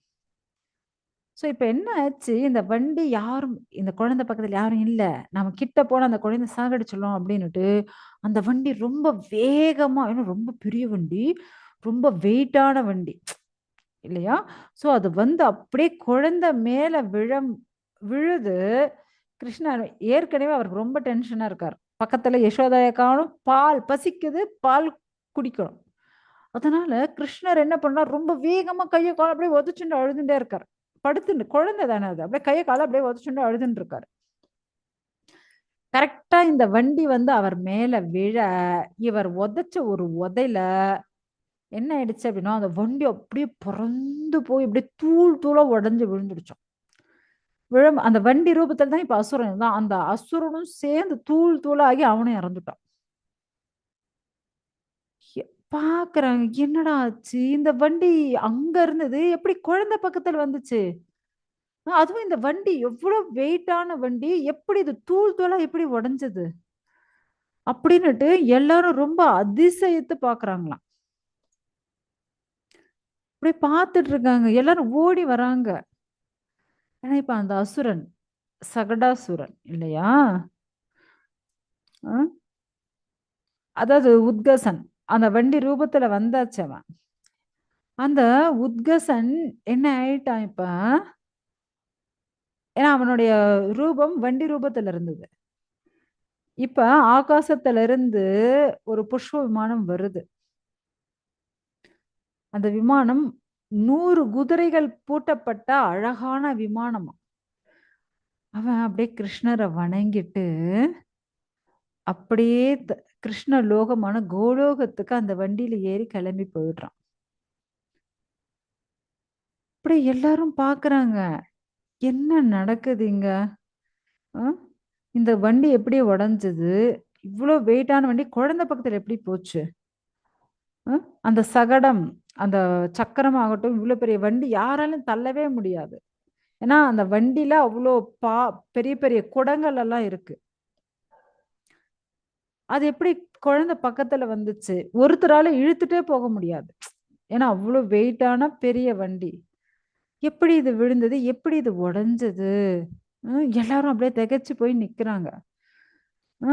ஸோ இப்ப என்ன ஆச்சு, இந்த வண்டி யாரும் இந்த குழந்தை பக்கத்துல யாரும் இல்ல. நம்ம கிட்ட போனா அந்த குழந்தைய சாகடிச்சுடலாம் அப்டின்னுட்டு, அந்த வண்டி ரொம்ப வேகமா ஏன்னா ரொம்ப பெரிய வண்டி, ரொம்ப வெயிட்டான வண்டி இல்லையா? ஸோ அது வந்து அப்படியே குழந்தை மேல விழுது. கிருஷ்ணர் ஏற்கனவே அவருக்கு ரொம்ப டென்ஷனா இருக்காரு. பக்கத்துல யசோதாய காணோம், பால் பசிக்குது, பால் குடிக்கணும். அதனால கிருஷ்ணர் என்ன பண்ணார், ரொம்ப வேகமா கைய கால அப்படியே உதச்சுண்டு அழுதுண்டே இருக்காரு. படுத்துண்டு குழந்தை தானே அது. அப்படியே கைய கால அப்படியே உதச்சுண்டு அழுதுன்னு இருக்காரு. கரெக்ட்டா இந்த வண்டி வந்து அவர் மேல விழ, இவர் உதைச்ச ஒரு உதையில என்ன ஆயிடுச்சு அப்படின்னா, அந்த வண்டி அப்படியே பறந்து போய் அப்படியே தூள் தூளா உடைஞ்சு விழுந்துடுச்சாம். அந்த வண்டி ரூபத்துல தான் இப்ப அசுரன் இருந்தான். அந்த அசுரனும் சேர்ந்து தூள் தூளாகி அவனும் இறந்துட்டான். எ பாக்குறாங்க. என்னடா ஆச்சு? இந்த வண்டி அங்க இருந்தது எப்படி குழந்தை பக்கத்துல வந்துச்சு? அதுவும் இந்த வண்டி எவ்ளோ வெயிட்டான வண்டி. எப்படி இது தூள் தூளா எப்படி உடைஞ்சது? அப்படின்னுட்டு எல்லாரும் ரொம்ப அதிசயித்து பார்க்குறாங்களாம். அப்படியே பார்த்துட்டு இருக்காங்க. எல்லாரும் ஓடி வராங்க. ஏன்னா இப்ப அந்த அசுரன், சகடாசுரன் இல்லையா? அ அதாவது உத்கசன். அந்த வண்டி ரூபத்துல வந்தாச்சு அவன். அந்த உத்கசன் என்ன ஆயிட்டான் இப்ப, ஏன்னா அவனுடைய ரூபம் வண்டி ரூபத்துல இருந்தது. இப்ப ஆகாசத்துல இருந்து ஒரு புஷ்ப விமானம் வருது. அந்த விமானம் 100 குதிரைகள் பூட்டப்பட்ட அழகான விமானமாம். அவன் அப்படியே கிருஷ்ணர வணங்கிட்டு, அப்படியே கிருஷ்ண லோகமான கோலோகத்துக்கு அந்த வண்டியில ஏறி கிளம்பி போயிடுறான். அப்படி எல்லாரும் பாக்குறாங்க. என்ன நடக்குது இங்க? அ இந்த வண்டி எப்படி உடைஞ்சது? இவ்ளோ வெயிட்டான வண்டி குழந்தை பக்கத்துல எப்படி போச்சு? அ அந்த சகடம், அந்த சக்கரம் ஆகட்டும், இவ்ளோ பெரிய வண்டி யாராலும் தள்ளவே முடியாது. ஏன்னா, அந்த வண்டியில அவ்ளோ பா பெரிய பெரிய குடங்கள் எல்லாம் இருக்கு. அது எப்படி குழந்தை பக்கத்துல வந்துச்சு? ஒருத்தரால இழுத்துட்டே போக முடியாது. ஏன்னா, அவ்ளோ வெயிட்டான பெரிய வண்டி. எப்படி இது விழுந்தது? எப்படி இது உடைஞ்சது? எல்லாரும் அப்படியே திகைச்சு போய் நிக்கிறாங்க.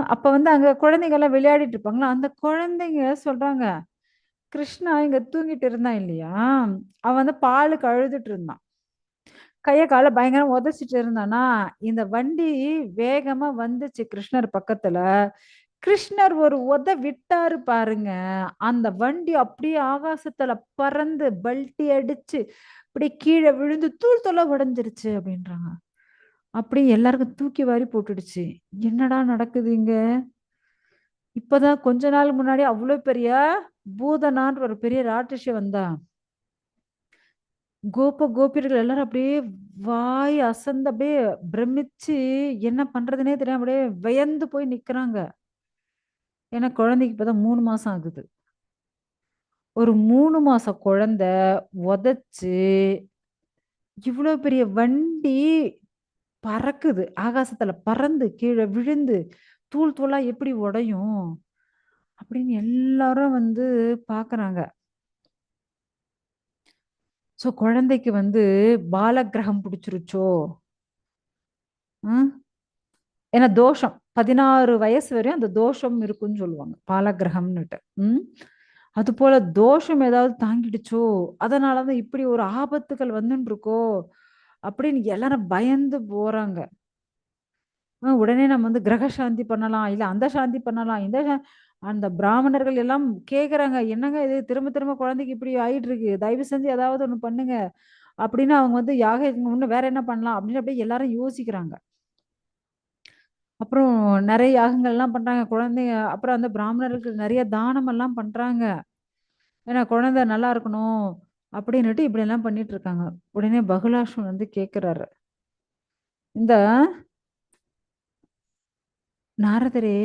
அப்ப வந்து அங்க குழந்தைங்கலாம் விளையாடிட்டு இருப்பாங்களா, அந்த குழந்தைங்க சொல்றாங்க, "கிருஷ்ணா இங்க தூங்கிட்டு இருந்தான் இல்லையா? அவன் வந்து பாலுக்கு அழுதுட்டு இருந்தான். கைய கால பயங்கரமா உதைச்சிட்டு இருந்தானா, இந்த வண்டி வேகமா வந்துச்சு கிருஷ்ணர் பக்கத்துல. கிருஷ்ணர் ஒரு உத விட்டாரு பாருங்க. அந்த வண்டி அப்படியே ஆகாசத்துல பறந்து பல்டி அடிச்சு, அப்படியே கீழ விழுந்து தூள் தூளா உடைஞ்சிருச்சு" அப்படின்றாங்க. அப்படியே எல்லாருக்கும் தூக்கி வாரி போட்டுடுச்சு. என்னடா நடக்குது இங்க? இப்பதான் கொஞ்ச நாள் முன்னாடி அவ்ளோ பெரிய பூதனான்ற ஒரு பெரிய ராட்சசி வந்தா. கோபியர்கள் எல்லாரும் அப்படியே வாய் அசந்து அப்படியே பிரமிச்சு என்ன பண்றதுன்னே தெரியாம அப்படியே வியந்து போய் நிக்கிறாங்க. ஏன்னா குழந்தைக்கு இப்பதான் 3 மாசம் ஆகுது. ஒரு 3 மாச குழந்தை உதைச்சு, இவ்ளோ பெரிய வண்டி பறக்குது. ஆகாசத்துல பறந்து கீழ விழுந்து, தூள் தூளா எப்படி உடையும்? அப்படின்னு எல்லாரும் வந்து பாக்குறாங்க. குழந்தைக்கு வந்து பாலக்கிரகம் புடிச்சிருச்சோ? ம். ஏன்னா தோஷம். 16 வயசு வரையும் அந்த தோஷம் இருக்குன்னு சொல்லுவாங்க. பாலக்கிரகம்ன்னுட்டு. ம். அதுபோல தோஷம் ஏதாவது தாங்கிடுச்சோ? அதனால தான் இப்படி ஒரு ஆபத்துக்கள் வந்துன்னு இருக்கோ? அப்படின்னு எல்லாரும் பயந்து போறாங்க. உடனே நம்ம வந்து கிரக சாந்தி பண்ணலாம். இல்ல அந்த சாந்தி பண்ணலாம். அந்த பிராமணர்கள் எல்லாம் கேட்கறாங்க. "என்னங்க இது திரும்ப திரும்ப குழந்தைக்கு இப்படி ஆயிட்டு இருக்கு. தயவு செஞ்சு ஏதாவது ஒண்ணு பண்ணுங்க." அப்படின்னு அவங்க வந்து இன்னும் வேற என்ன பண்ணலாம்? அப்படின்னு அப்படியே எல்லாரும் யோசிக்கிறாங்க. அப்புறம் நெறைய யாகங்கள்லாம் பண்றாங்க. குழந்தைங்க அப்புறம் அந்த பிராமணருக்கு நெறைய தானம் எல்லாம் பண்றாங்க. ஏன்னா குழந்தை நல்லா இருக்கணும் அப்படின்னுட்டு இப்படியெல்லாம் பண்ணிட்டு இருக்காங்க. உடனே பகுலாஷ்வன் வந்து கேட்கிறாரு. இந்த நாரதரே,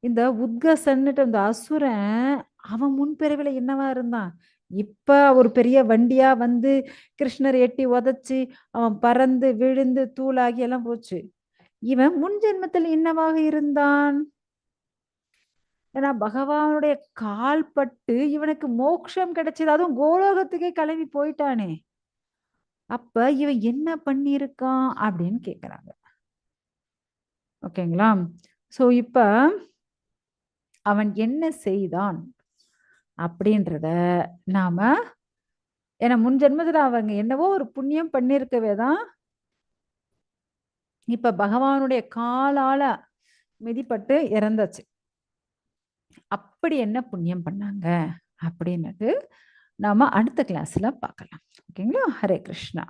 இந்த உத்கசன்னுட்டு அந்த அசுரன் அவன் முன்பிறவில என்னவா இருந்தான்? இப்ப ஒரு பெரிய வண்டியா வந்து கிருஷ்ணர எட்டி உதைச்சு, அவன் பறந்து, விழுந்து, தூளாகி எல்லாம் போச்சு. இவன் முன் ஜென்மத்தில் என்னவாக இருந்தான்? ஏன்னா பகவானுடைய கால் பட்டு இவனுக்கு மோட்சம் கிடைச்சது. அதுவும் கோலோகத்துக்கே கிளம்பி போயிட்டானே. அப்ப இவன் என்ன பண்ணியிருக்கான்? அப்படின்னு கேட்கிறாங்க. ஓகேங்களா? இப்ப அவன் என்ன செய்தான்? அப்படின்றத நாம ஏன்னா முன் ஜென்மத்துல அவங்க என்னவோ ஒரு புண்ணியம் பண்ணியிருக்கவே தான், இப்ப பகவானுடைய காலால மிதிப்பட்டு இறந்தாச்சு. அப்படி என்ன புண்ணியம் பண்ணாங்க? அப்படின்னது நாம அடுத்த கிளாஸ்ல பார்க்கலாம். ஓகேங்களா? ஹரே கிருஷ்ணா.